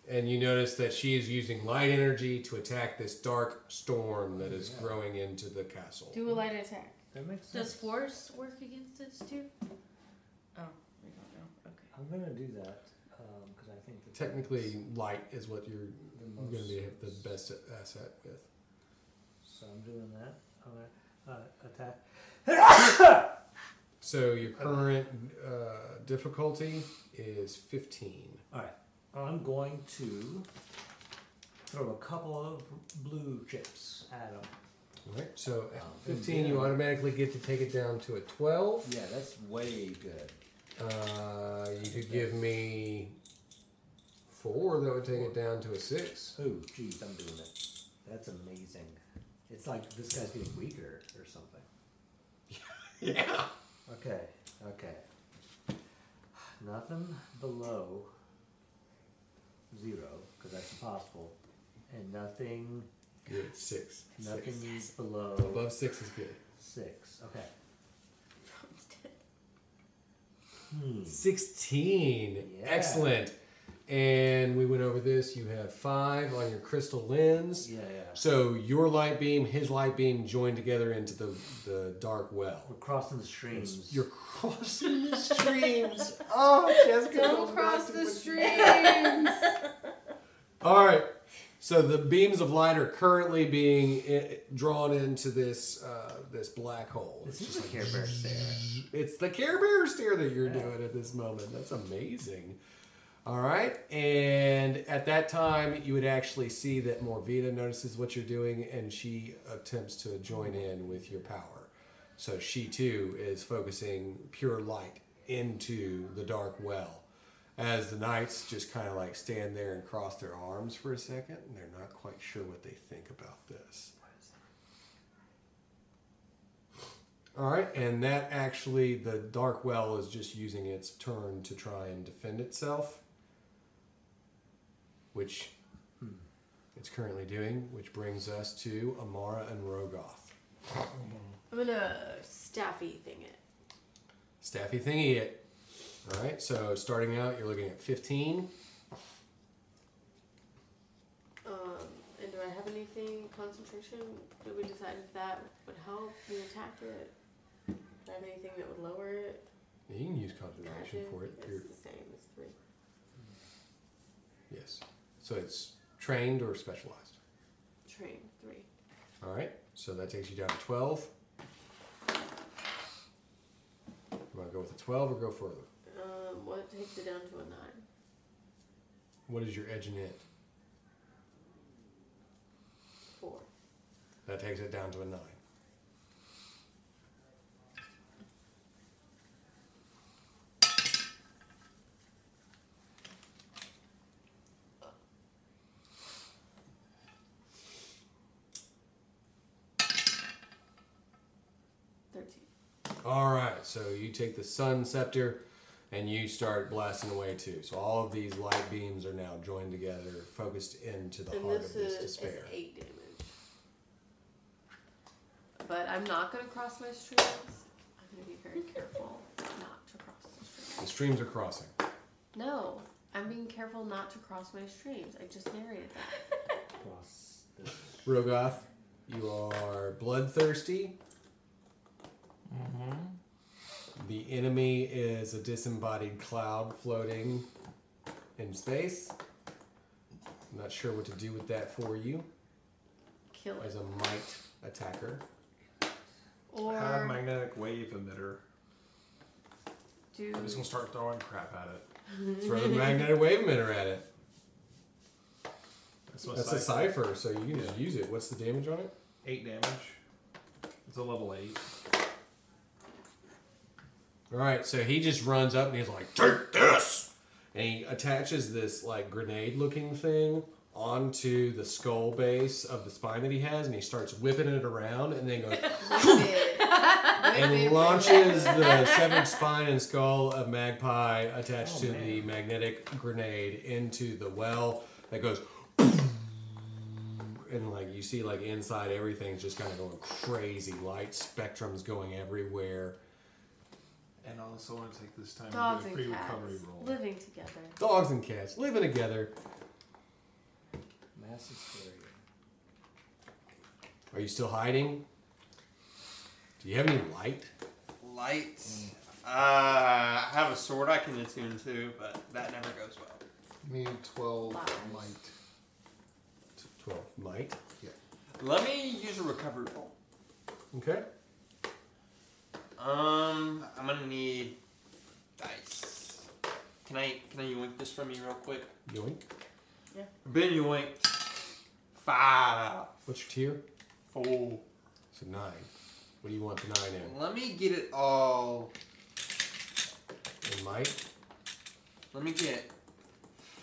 Speaker 2: And you notice that she is using light energy to attack this dark storm that is growing into the castle.
Speaker 4: Do a light attack.
Speaker 3: That makes sense.
Speaker 6: Does force work against this too? Oh, we don't know. Okay.
Speaker 3: I'm gonna do that because I think that
Speaker 2: Technically, light is what you're
Speaker 3: the
Speaker 2: going to be
Speaker 3: most-
Speaker 2: the best asset with.
Speaker 3: So I'm doing that. I'm gonna attack.
Speaker 2: So your current difficulty is 15.
Speaker 3: All right. I'm going to throw a couple of blue chips at him.
Speaker 2: All right. So at
Speaker 3: and
Speaker 2: 15, you
Speaker 3: then-
Speaker 2: automatically get to take it down to a 12.
Speaker 9: Yeah, that's way good.
Speaker 2: You could give me 4. That would take it down to a 6.
Speaker 3: Oh, geez, I'm doing it. That's amazing. It's like this guy's getting weaker or something.
Speaker 2: Yeah.
Speaker 3: Okay. Nothing below 0, because that's impossible. And nothing
Speaker 2: Good. 6.
Speaker 3: Nothing
Speaker 2: 6.
Speaker 3: below
Speaker 2: Above 6 is good.
Speaker 3: 6. Okay.
Speaker 2: 16.
Speaker 3: Yeah.
Speaker 2: Excellent. And we went over this. You have 5 on your crystal lens.
Speaker 3: Yeah.
Speaker 2: So your light beam, his light beam joined together into the dark well.
Speaker 3: We're crossing the streams.
Speaker 2: You're crossing the streams. Oh, Jessica.
Speaker 4: Don't cross the streams.
Speaker 2: All right. So the beams of light are currently being drawn into this this black hole.
Speaker 3: This
Speaker 2: It's
Speaker 3: is
Speaker 2: just
Speaker 3: the Care Bear stare.
Speaker 2: It's the Care Bear stare that you're doing at this moment. That's amazing. All right. And at that time, you would actually see that Morvita notices what you're doing, and she attempts to join in with your power. So she, too, is focusing pure light into the dark well. As the knights just kind of like stand there and cross their arms for a second, and they're not quite sure what they think about this. All right, and that actually, the dark well is just using its turn to try and defend itself, which it's currently doing, which brings us to Amara and Rogoth.
Speaker 4: I'm gonna staffy thing it.
Speaker 2: Staffy thingy it. All right, so starting out, you're looking at 15.
Speaker 4: And do I have anything, concentration? Did we decide if that would help me attack it? Do I have anything that would lower it?
Speaker 2: You can use concentration
Speaker 4: Magic?
Speaker 2: for it.
Speaker 4: It's the same as 3.
Speaker 2: Yes. So it's trained or specialized.
Speaker 4: Train 3.
Speaker 2: All right, so that takes you down to 12. You want to go with a 12 or go further?
Speaker 4: What takes it down to a 9?
Speaker 2: What is your edge and it?
Speaker 4: 4.
Speaker 2: That takes it down to a 9. All right, so you take the sun scepter and you start blasting away too. So all of these light beams are now joined together, focused into the
Speaker 4: And
Speaker 2: heart
Speaker 4: this
Speaker 2: of this
Speaker 4: is
Speaker 2: despair.
Speaker 4: 8 damage. But I'm not going to cross my streams. I'm going to be very careful not to cross the streams.
Speaker 2: The streams are crossing.
Speaker 4: No, I'm being careful not to cross my streams. I just narrated that.
Speaker 3: Cross the...
Speaker 2: Rogoth, you are bloodthirsty.
Speaker 7: Mm-hmm.
Speaker 2: The enemy is a disembodied cloud floating in space. I'm not sure what to do with that for you
Speaker 4: Kill it.
Speaker 2: as a might attacker.
Speaker 4: Or
Speaker 7: Have magnetic wave emitter.
Speaker 4: do...
Speaker 7: I'm just gonna start throwing crap at it.
Speaker 2: Throw the magnetic wave emitter at it.
Speaker 7: what
Speaker 2: That's a cipher, so you can just use it. What's the damage on it?
Speaker 7: 8 damage. It's a level 8.
Speaker 2: Alright, so he just runs up and he's like, take this! And he attaches this like grenade looking thing onto the skull base of the spine that he has, and he starts whipping it around and then goes and launches the severed spine and skull of Magpie attached to the magnetic grenade into the well that goes and like you see like inside everything's just kind of going crazy, light spectrums going everywhere.
Speaker 7: And I also want to take this time
Speaker 4: Dogs
Speaker 7: to do a
Speaker 4: and
Speaker 7: free
Speaker 4: cats
Speaker 7: recovery roll.
Speaker 4: living together.
Speaker 2: Dogs and cats living together.
Speaker 3: Mass hysteria.
Speaker 2: Are you still hiding? Do you have any light?
Speaker 5: Light. I have a sword I can attune to, but that never goes well.
Speaker 7: Need 12
Speaker 4: Flowers.
Speaker 7: light.
Speaker 2: 12 might.
Speaker 5: Let me use a recovery roll.
Speaker 2: Okay.
Speaker 5: I'm gonna need dice. Can I yoink this from you real quick?
Speaker 2: Yoink.
Speaker 5: Been yoinked. 5.
Speaker 2: What's your tier?
Speaker 5: 4.
Speaker 2: So 9. What do you want the 9 in?
Speaker 5: Let me get it all.
Speaker 2: In might?
Speaker 5: Let me get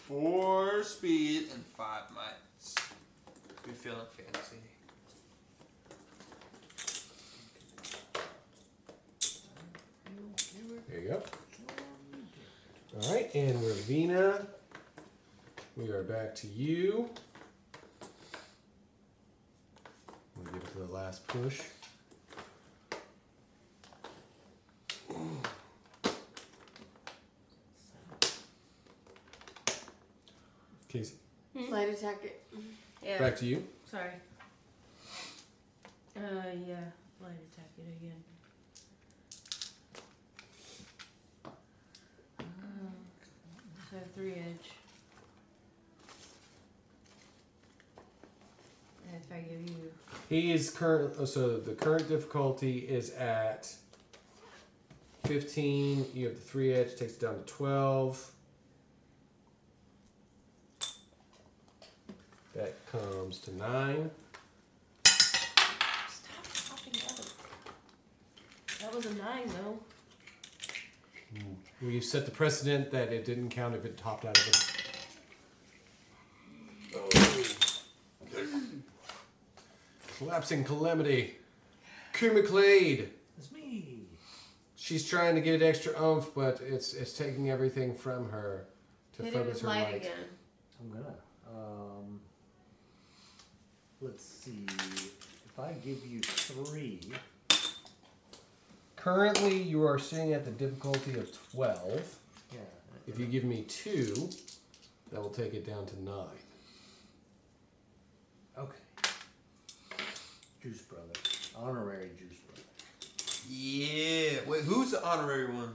Speaker 5: 4 speed and 5 mights. Be feeling fancy.
Speaker 2: There you go. All right, and Ravina, we are back to you. We'll give it the last push. Casey,
Speaker 4: Light attack it.
Speaker 6: Yeah.
Speaker 2: back to you.
Speaker 6: Sorry. Yeah. Light attack it again. So 3 edge. And if I give you.
Speaker 2: He is current. So the current difficulty is at 15. You have the 3 edge, takes it down to 12. That comes to 9.
Speaker 6: Stop popping out. That was a 9 though.
Speaker 2: We set the precedent that it didn't count if it topped out of it. Collapsing calamity. Kumaclade.
Speaker 3: It's me.
Speaker 2: She's trying to get extra oomph, but it's taking everything from her to
Speaker 4: Hit it
Speaker 2: focus
Speaker 4: with
Speaker 2: her
Speaker 4: light
Speaker 2: light.
Speaker 4: again.
Speaker 3: I'm gonna. Let's see. If I give you 3,
Speaker 2: Currently, you are sitting at the difficulty of 12.
Speaker 3: yeah.
Speaker 2: If you give me 2, that will take it down to 9.
Speaker 3: Okay. Juice Brother. Honorary Juice Brother.
Speaker 8: Yeah. Wait, who's the honorary one?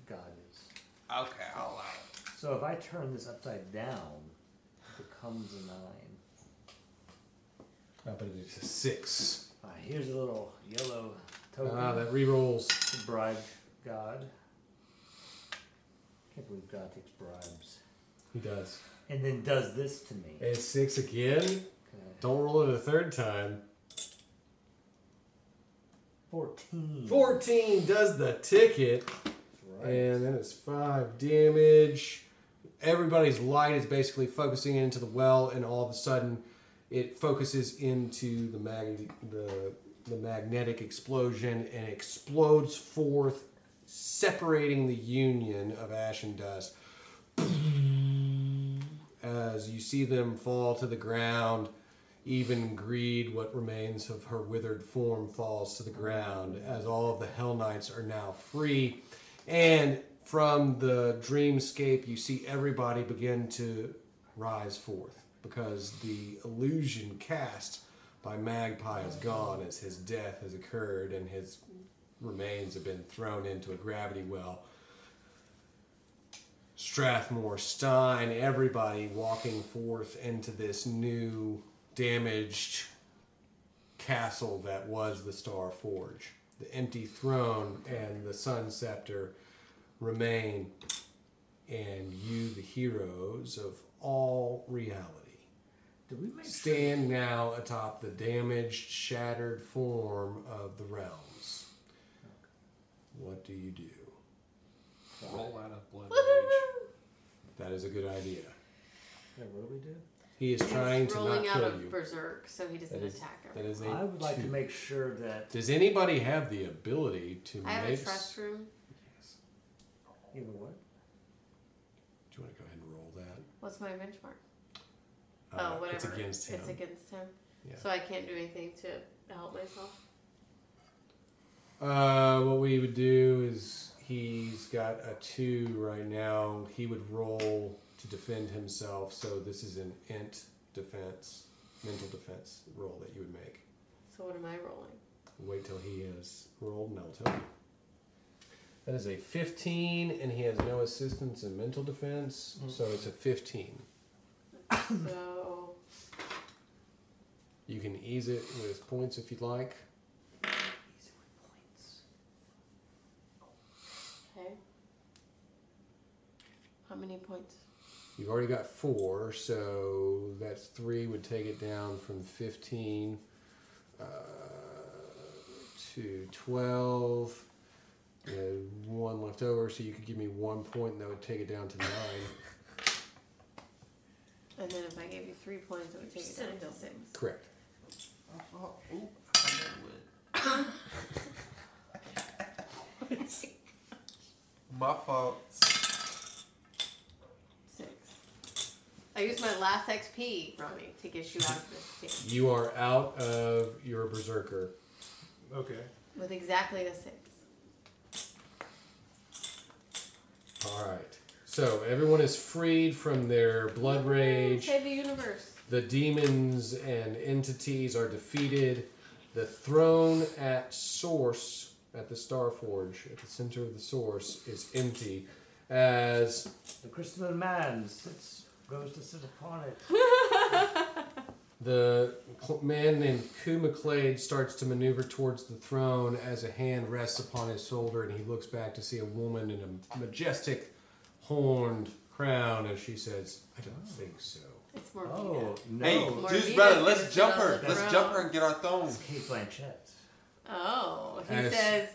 Speaker 3: God is.
Speaker 8: Okay, I'll allow it.
Speaker 3: So if I turn this upside down, it becomes a 9.
Speaker 2: But it's a 6.
Speaker 3: Here's a little yellow token.
Speaker 2: That re-rolls.
Speaker 3: To bribe God. Can't believe God takes bribes.
Speaker 2: He does.
Speaker 3: And then does this to me.
Speaker 2: It's 6 again.
Speaker 3: Okay.
Speaker 2: Don't roll it a third time.
Speaker 3: 14.
Speaker 2: 14 does the ticket.
Speaker 3: That's right.
Speaker 2: And then it's 5 damage. Everybody's light is basically focusing into the well, and all of a sudden it focuses into the magnetic explosion and explodes forth, separating the union of ash and dust. As you see them fall to the ground, even Greed, what remains of her withered form, falls to the ground, as all of the Hell Knights are now free. And from the dreamscape, you see everybody begin to rise forth, because the illusion cast by Magpie is gone as his death has occurred and his remains have been thrown into a gravity well. Strathmore, Stein, everybody walking forth into this new damaged castle that was the Star Forge. The empty throne and the Sun Scepter remain, and you, the heroes of all reality,
Speaker 3: Did we make
Speaker 2: stand now atop the damaged, shattered form of the realms. What do you do?
Speaker 7: Roll out of blood rage.
Speaker 2: That is a good idea.
Speaker 3: Yeah, what do we do?
Speaker 2: He is trying
Speaker 4: He's
Speaker 2: to not
Speaker 4: rolling out
Speaker 2: kill
Speaker 4: of
Speaker 2: you.
Speaker 4: berserk, so he doesn't
Speaker 2: That is-
Speaker 4: attack her.
Speaker 2: That is a
Speaker 3: I would like to
Speaker 2: 2.
Speaker 3: make sure that
Speaker 2: Does anybody have the ability to
Speaker 4: I have
Speaker 2: make...
Speaker 4: a trust room.
Speaker 2: Yes.
Speaker 3: you know what?
Speaker 2: Do you want to go ahead and roll that?
Speaker 4: What's my benchmark? Whatever.
Speaker 2: It's against him.
Speaker 4: It's against him.
Speaker 2: Yeah.
Speaker 4: So I can't do anything to help myself.
Speaker 2: What we would do is he's got a 2 right now. He would roll to defend himself. So this is an int defense, mental defense roll that you would make.
Speaker 4: So what am I rolling?
Speaker 2: Wait till he has rolled and I'll tell you. That is a 15, and he has no assistance in mental defense, so it's a 15.
Speaker 4: So
Speaker 2: You can ease it with points if you'd like.
Speaker 3: Easy with points.
Speaker 4: okay. How many points?
Speaker 2: You've already got 4, so that's 3 would take it down from 15 to 12. You had 1 left over, so you could give me 1 point, and that would take it down to 9.
Speaker 4: And then if I gave you 3 points, it would take it down to 6.
Speaker 2: Correct.
Speaker 8: My fault.
Speaker 4: 6. I used my last XP, Ronnie, to get you out of this thing.
Speaker 2: You are out of your berserker.
Speaker 7: Okay.
Speaker 4: With exactly a 6.
Speaker 2: Alright. So everyone is freed from their blood rage.
Speaker 4: Save the universe.
Speaker 2: The demons and entities are defeated. The throne at source, at the Starforge, at the center of the source, is empty. As
Speaker 3: The crystalline man goes to sit upon it.
Speaker 2: the man named Kumaclade starts to maneuver towards the throne as a hand rests upon his shoulder and he looks back to see a woman in a majestic horned crown as she says, I don't think so.
Speaker 4: It's Morvita.
Speaker 3: Oh, no.
Speaker 5: Hey,
Speaker 4: Morvita's
Speaker 5: Juice brother,
Speaker 4: gonna
Speaker 5: let's
Speaker 4: sit
Speaker 5: jump
Speaker 4: on
Speaker 5: her.
Speaker 4: the
Speaker 5: Let's
Speaker 4: throne.
Speaker 5: jump her and get our throne.
Speaker 3: It's Kate Blanchett.
Speaker 4: Oh, he
Speaker 2: As-
Speaker 4: says,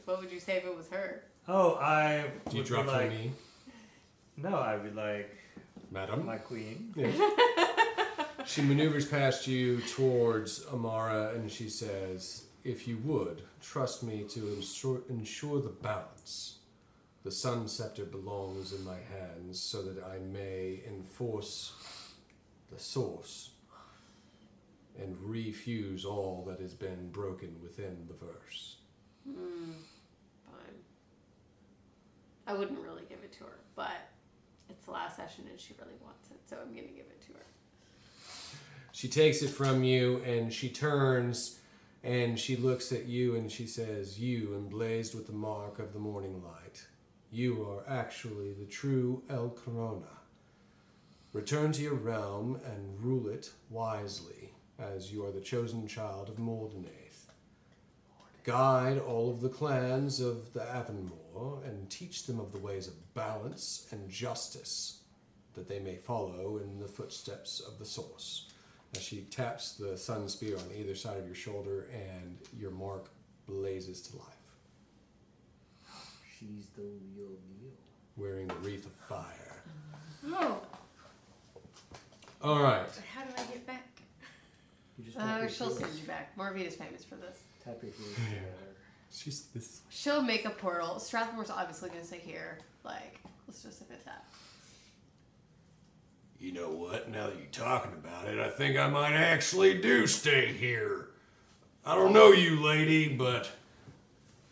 Speaker 4: what would you say if it was her?
Speaker 3: Oh, I
Speaker 2: Do you
Speaker 3: would
Speaker 2: drop
Speaker 3: be
Speaker 2: to a
Speaker 3: like,
Speaker 2: knee?
Speaker 3: no, I'd be like,
Speaker 2: Madam?
Speaker 3: my queen.
Speaker 2: She maneuvers past you towards Amara and she says, if you would, trust me to ensure the balance. The Sun Scepter belongs in my hands so that I may enforce the source and refuse all that has been broken within the verse.
Speaker 4: Fine. I wouldn't really give it to her, but it's the last session and she really wants it, so I'm going to give it to her.
Speaker 2: She takes it from you and she turns and she looks at you and she says, you, emblazed with the mark of the morning light, you are actually the true El Corona. Return to your realm and rule it wisely, as you are the chosen child of Mordenath. Guide all of the clans of the Avonmore and teach them of the ways of balance and justice, that they may follow in the footsteps of the source. As she taps the sun spear on either side of your shoulder and your mark blazes to life.
Speaker 3: She's the real deal.
Speaker 2: Wearing a wreath of fire.
Speaker 6: Oh,
Speaker 2: All right.
Speaker 6: but how do I get back?
Speaker 3: You just tap your
Speaker 4: She'll
Speaker 3: heels.
Speaker 4: send you back. Morvita's famous for this.
Speaker 3: Tap your heels together.
Speaker 2: She's this.
Speaker 4: She'll make a portal. Strathmore's obviously going to stay here. Like, let's just admit that.
Speaker 2: You know what? Now that you're talking about it, I think I might actually do stay here. I don't know you, lady, but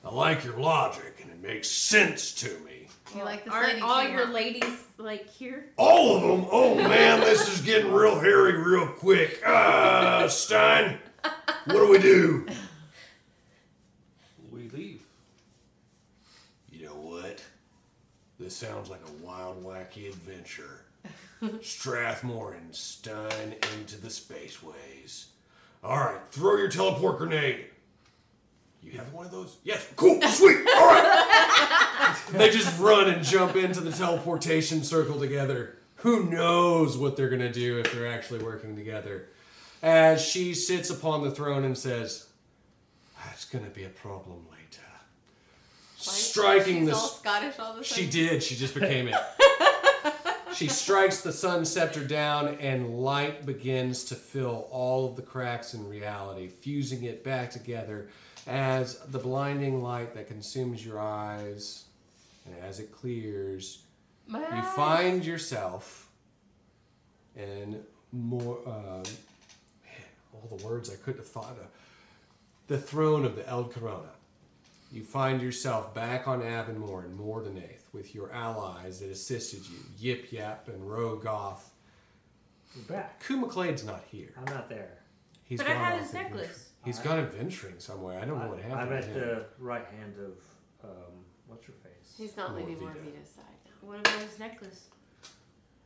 Speaker 2: I like your logic, and it makes sense to me.
Speaker 4: You like this
Speaker 6: Aren't
Speaker 4: lady
Speaker 6: all
Speaker 4: too,
Speaker 6: your
Speaker 4: huh?
Speaker 6: ladies like here?
Speaker 2: All of them? Oh man, this is getting real hairy real quick. Stein, what do?
Speaker 7: We leave.
Speaker 2: You know what? This sounds like a wild, wacky adventure. Strathmore and Stein into the spaceways. All right, throw your teleport grenade. You have one of those? Yes. Cool. Sweet. All right. They just run and jump into the teleportation circle together. Who knows what they're going to do if they're actually working together. As she sits upon the throne and says, that's going to be a problem later. Striking
Speaker 4: She's
Speaker 2: the...
Speaker 4: all Scottish all of a sudden.
Speaker 2: She did. She just became it. She strikes the sun scepter down and light begins to fill all of the cracks in reality, fusing it back together as the blinding light that consumes your eyes, and as it clears,
Speaker 4: My
Speaker 2: you
Speaker 4: eyes.
Speaker 2: find yourself in more, all the words I couldn't have thought of, the throne of the El Corona. You find yourself back on Avonmore in Mordenath with your allies that assisted you, Yip Yap and Rogoth.
Speaker 3: You're back.
Speaker 2: Kumaclade's not here.
Speaker 3: I'm not there.
Speaker 2: He's
Speaker 6: But I
Speaker 2: gone
Speaker 6: had
Speaker 2: off
Speaker 6: his
Speaker 2: adventuring.
Speaker 6: necklace.
Speaker 2: He's gone adventuring somewhere. I don't know what happened
Speaker 3: I'm
Speaker 2: to
Speaker 3: at
Speaker 2: him.
Speaker 3: the right hand of, what's her face?
Speaker 4: He's not leaving
Speaker 2: Morvita.
Speaker 4: Morvita's side now.
Speaker 6: What about his necklace?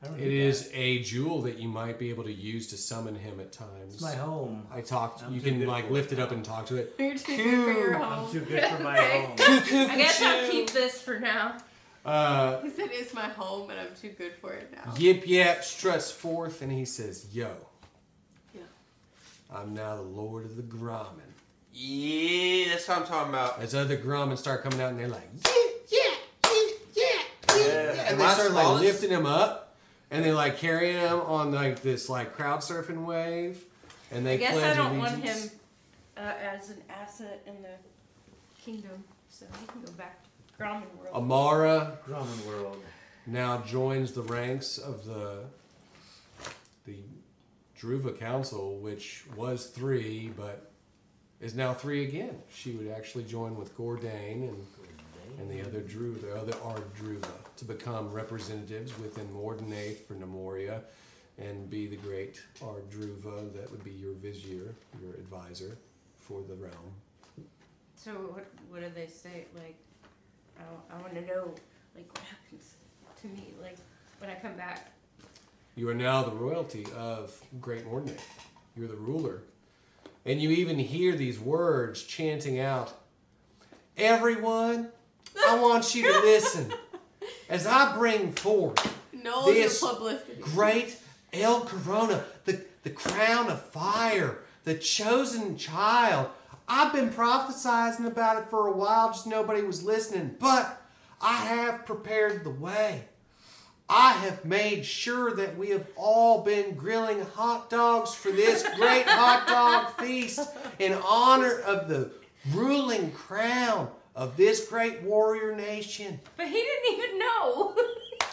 Speaker 3: I don't
Speaker 2: It
Speaker 3: need
Speaker 2: is
Speaker 3: that.
Speaker 2: a jewel that you might be able to use to summon him at times.
Speaker 3: It's my home.
Speaker 2: I talked.
Speaker 3: I'm
Speaker 2: You
Speaker 3: too
Speaker 2: can
Speaker 3: good
Speaker 2: like
Speaker 3: for
Speaker 2: lift
Speaker 3: it
Speaker 2: it up
Speaker 3: now.
Speaker 2: and talk to it.
Speaker 4: You're too good for your
Speaker 3: I'm
Speaker 4: home.
Speaker 3: too good for my
Speaker 6: Okay.
Speaker 3: home.
Speaker 6: I guess I'll keep this for now.
Speaker 4: He said, it's my home and I'm too good for it now.
Speaker 2: Yip Yap struts forth and he says, "Yo,
Speaker 4: Yeah.
Speaker 2: I'm now the Lord of the Grommen."
Speaker 5: Yeah, that's what I'm talking about.
Speaker 2: As other Grommen start coming out and they're like,
Speaker 3: Yeah.
Speaker 2: and they
Speaker 5: Am I
Speaker 2: start like
Speaker 5: smallest?
Speaker 2: lifting him up and they like carrying him on like this like crowd surfing wave, and they
Speaker 6: I guess I
Speaker 2: pledge
Speaker 6: don't want
Speaker 2: allegiance.
Speaker 6: him as an asset in the kingdom, so he can go back. Grommen World.
Speaker 2: Amara
Speaker 3: Grommen World.
Speaker 2: now joins the ranks of the Druva Council, which was 3, but is now 3 again. She would actually join with Gordain and the other Ardruva to become representatives within Mordinate for Nemoria and be the great Ardruva that would be your vizier, your advisor for the realm.
Speaker 6: So what do they say? Like, I want to know, like, what happens to me, like, when I come back.
Speaker 2: You are now the royalty of Great Mordinate. You're the ruler. And you even hear these words chanting out, "Everyone, I want you to listen as I bring forth
Speaker 4: No,
Speaker 2: this
Speaker 4: your publicity.
Speaker 2: great El Corona, the crown of fire, the chosen child. I've been prophesizing about it for a while, just nobody was listening. But I have prepared the way. I have made sure that we have all been grilling hot dogs for this great hot dog feast in honor of the ruling crown of this great warrior nation.
Speaker 6: But he didn't even know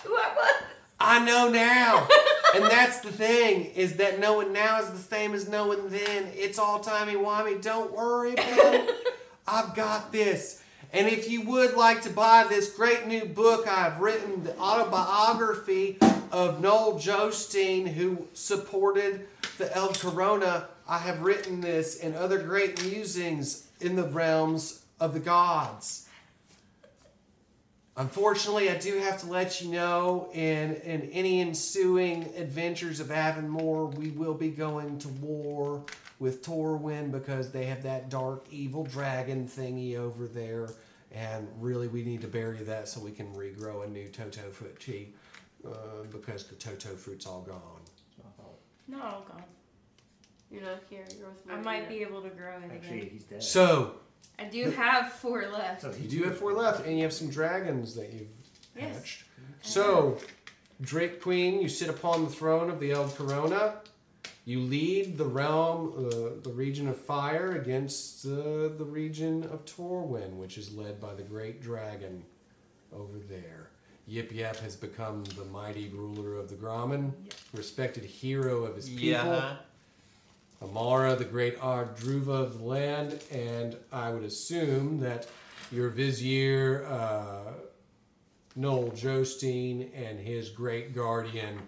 Speaker 6: who I was.
Speaker 2: I know now. And that's the thing, is that knowing now is the same as knowing then. It's all timey-wimey. Don't worry about it. I've got this. And if you would like to buy this great new book I've written, the autobiography of Noel Jostein, who supported the El Corona, I have written this and other great musings in the realms of the gods. Unfortunately, I do have to let you know, in any ensuing adventures of Avonmore, we will be going to war with Torwin because they have that dark, evil dragon thingy over there. And really, we need to bury that so we can regrow a new Toto fruit tree because the Toto fruit's all gone.
Speaker 6: No, gone.
Speaker 4: You're not here. You're with me.
Speaker 6: I might be able to grow it
Speaker 3: Actually,
Speaker 6: again.
Speaker 3: he's dead.
Speaker 2: So,
Speaker 6: I do have 4 left.
Speaker 3: So
Speaker 2: you do have 4 left, and you have some dragons that you've
Speaker 6: Yes.
Speaker 2: hatched. So, Drake Queen, you sit upon the throne of the El Corona. You lead the realm, the region of fire, against the region of Torwin, which is led by the great dragon over there. Yip Yap has become the mighty ruler of the Grommen, respected hero of his people.
Speaker 8: Yeah.
Speaker 2: Amara, the great Ardruva of the land, and I would assume that your vizier, Noel Jostein, and his great guardian,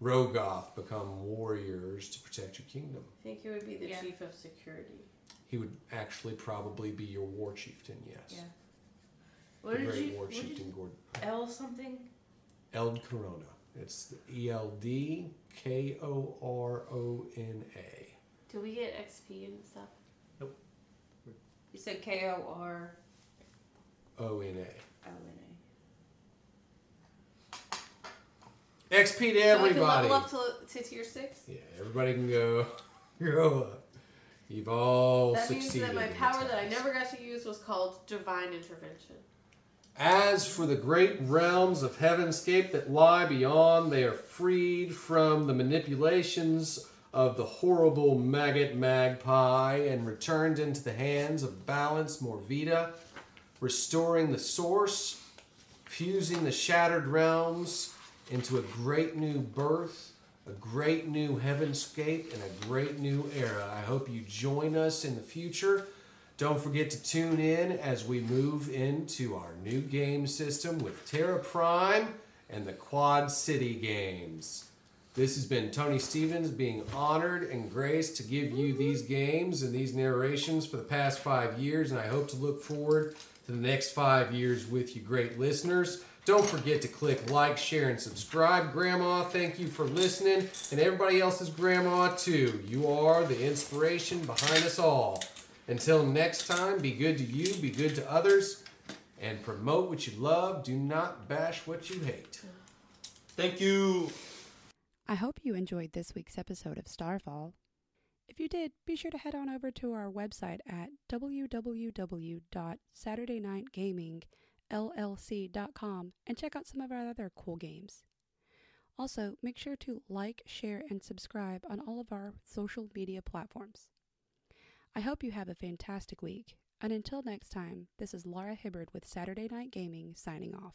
Speaker 2: Rogoth, become warriors to protect your kingdom.
Speaker 4: I think it would be the
Speaker 6: Yeah.
Speaker 4: chief of security.
Speaker 2: He would actually probably be your war chieftain, yes.
Speaker 6: Yeah. What
Speaker 2: The
Speaker 6: did
Speaker 2: great
Speaker 6: you?
Speaker 2: war
Speaker 6: What did
Speaker 2: chieftain Gordon.
Speaker 6: L something?
Speaker 2: Eld Corona. It's the ELDKORONA.
Speaker 4: Do we get XP and stuff?
Speaker 6: You said KORONA.
Speaker 2: ONA. XP to everybody.
Speaker 4: So I can level up to tier 6?
Speaker 2: Yeah, everybody can go up. You've all
Speaker 4: That means
Speaker 2: succeeded.
Speaker 4: that my
Speaker 2: in the
Speaker 4: power that I
Speaker 2: task.
Speaker 4: never got to use was called Divine Intervention.
Speaker 2: As for the great realms of Heavenscape that lie beyond, they are freed from the manipulations of the horrible maggot magpie and returned into the hands of Balance Morvita, restoring the source, fusing the shattered realms into a great new birth, a great new Heavenscape, and a great new era. I hope you join us in the future. Don't forget to tune in as we move into our new game system with Terra Prime and the Quad City games. This has been Tony Stevens being honored and graced to give you these games and these narrations for the past 5 years, and I hope to look forward to the next 5 years with you great listeners. Don't forget to click like, share, and subscribe. Grandma, thank you for listening, and everybody else's grandma too. You are the inspiration behind us all. Until next time, be good to you, be good to others, and promote what you love. Do not bash what you hate.
Speaker 8: Thank you.
Speaker 1: I hope you enjoyed this week's episode of Starfall. If you did, be sure to head on over to our website at www.saturdaynightgamingllc.com and check out some of our other cool games. Also, make sure to like, share, and subscribe on all of our social media platforms. I hope you have a fantastic week. And until next time, this is Laura Hibbard with Saturday Night Gaming signing off.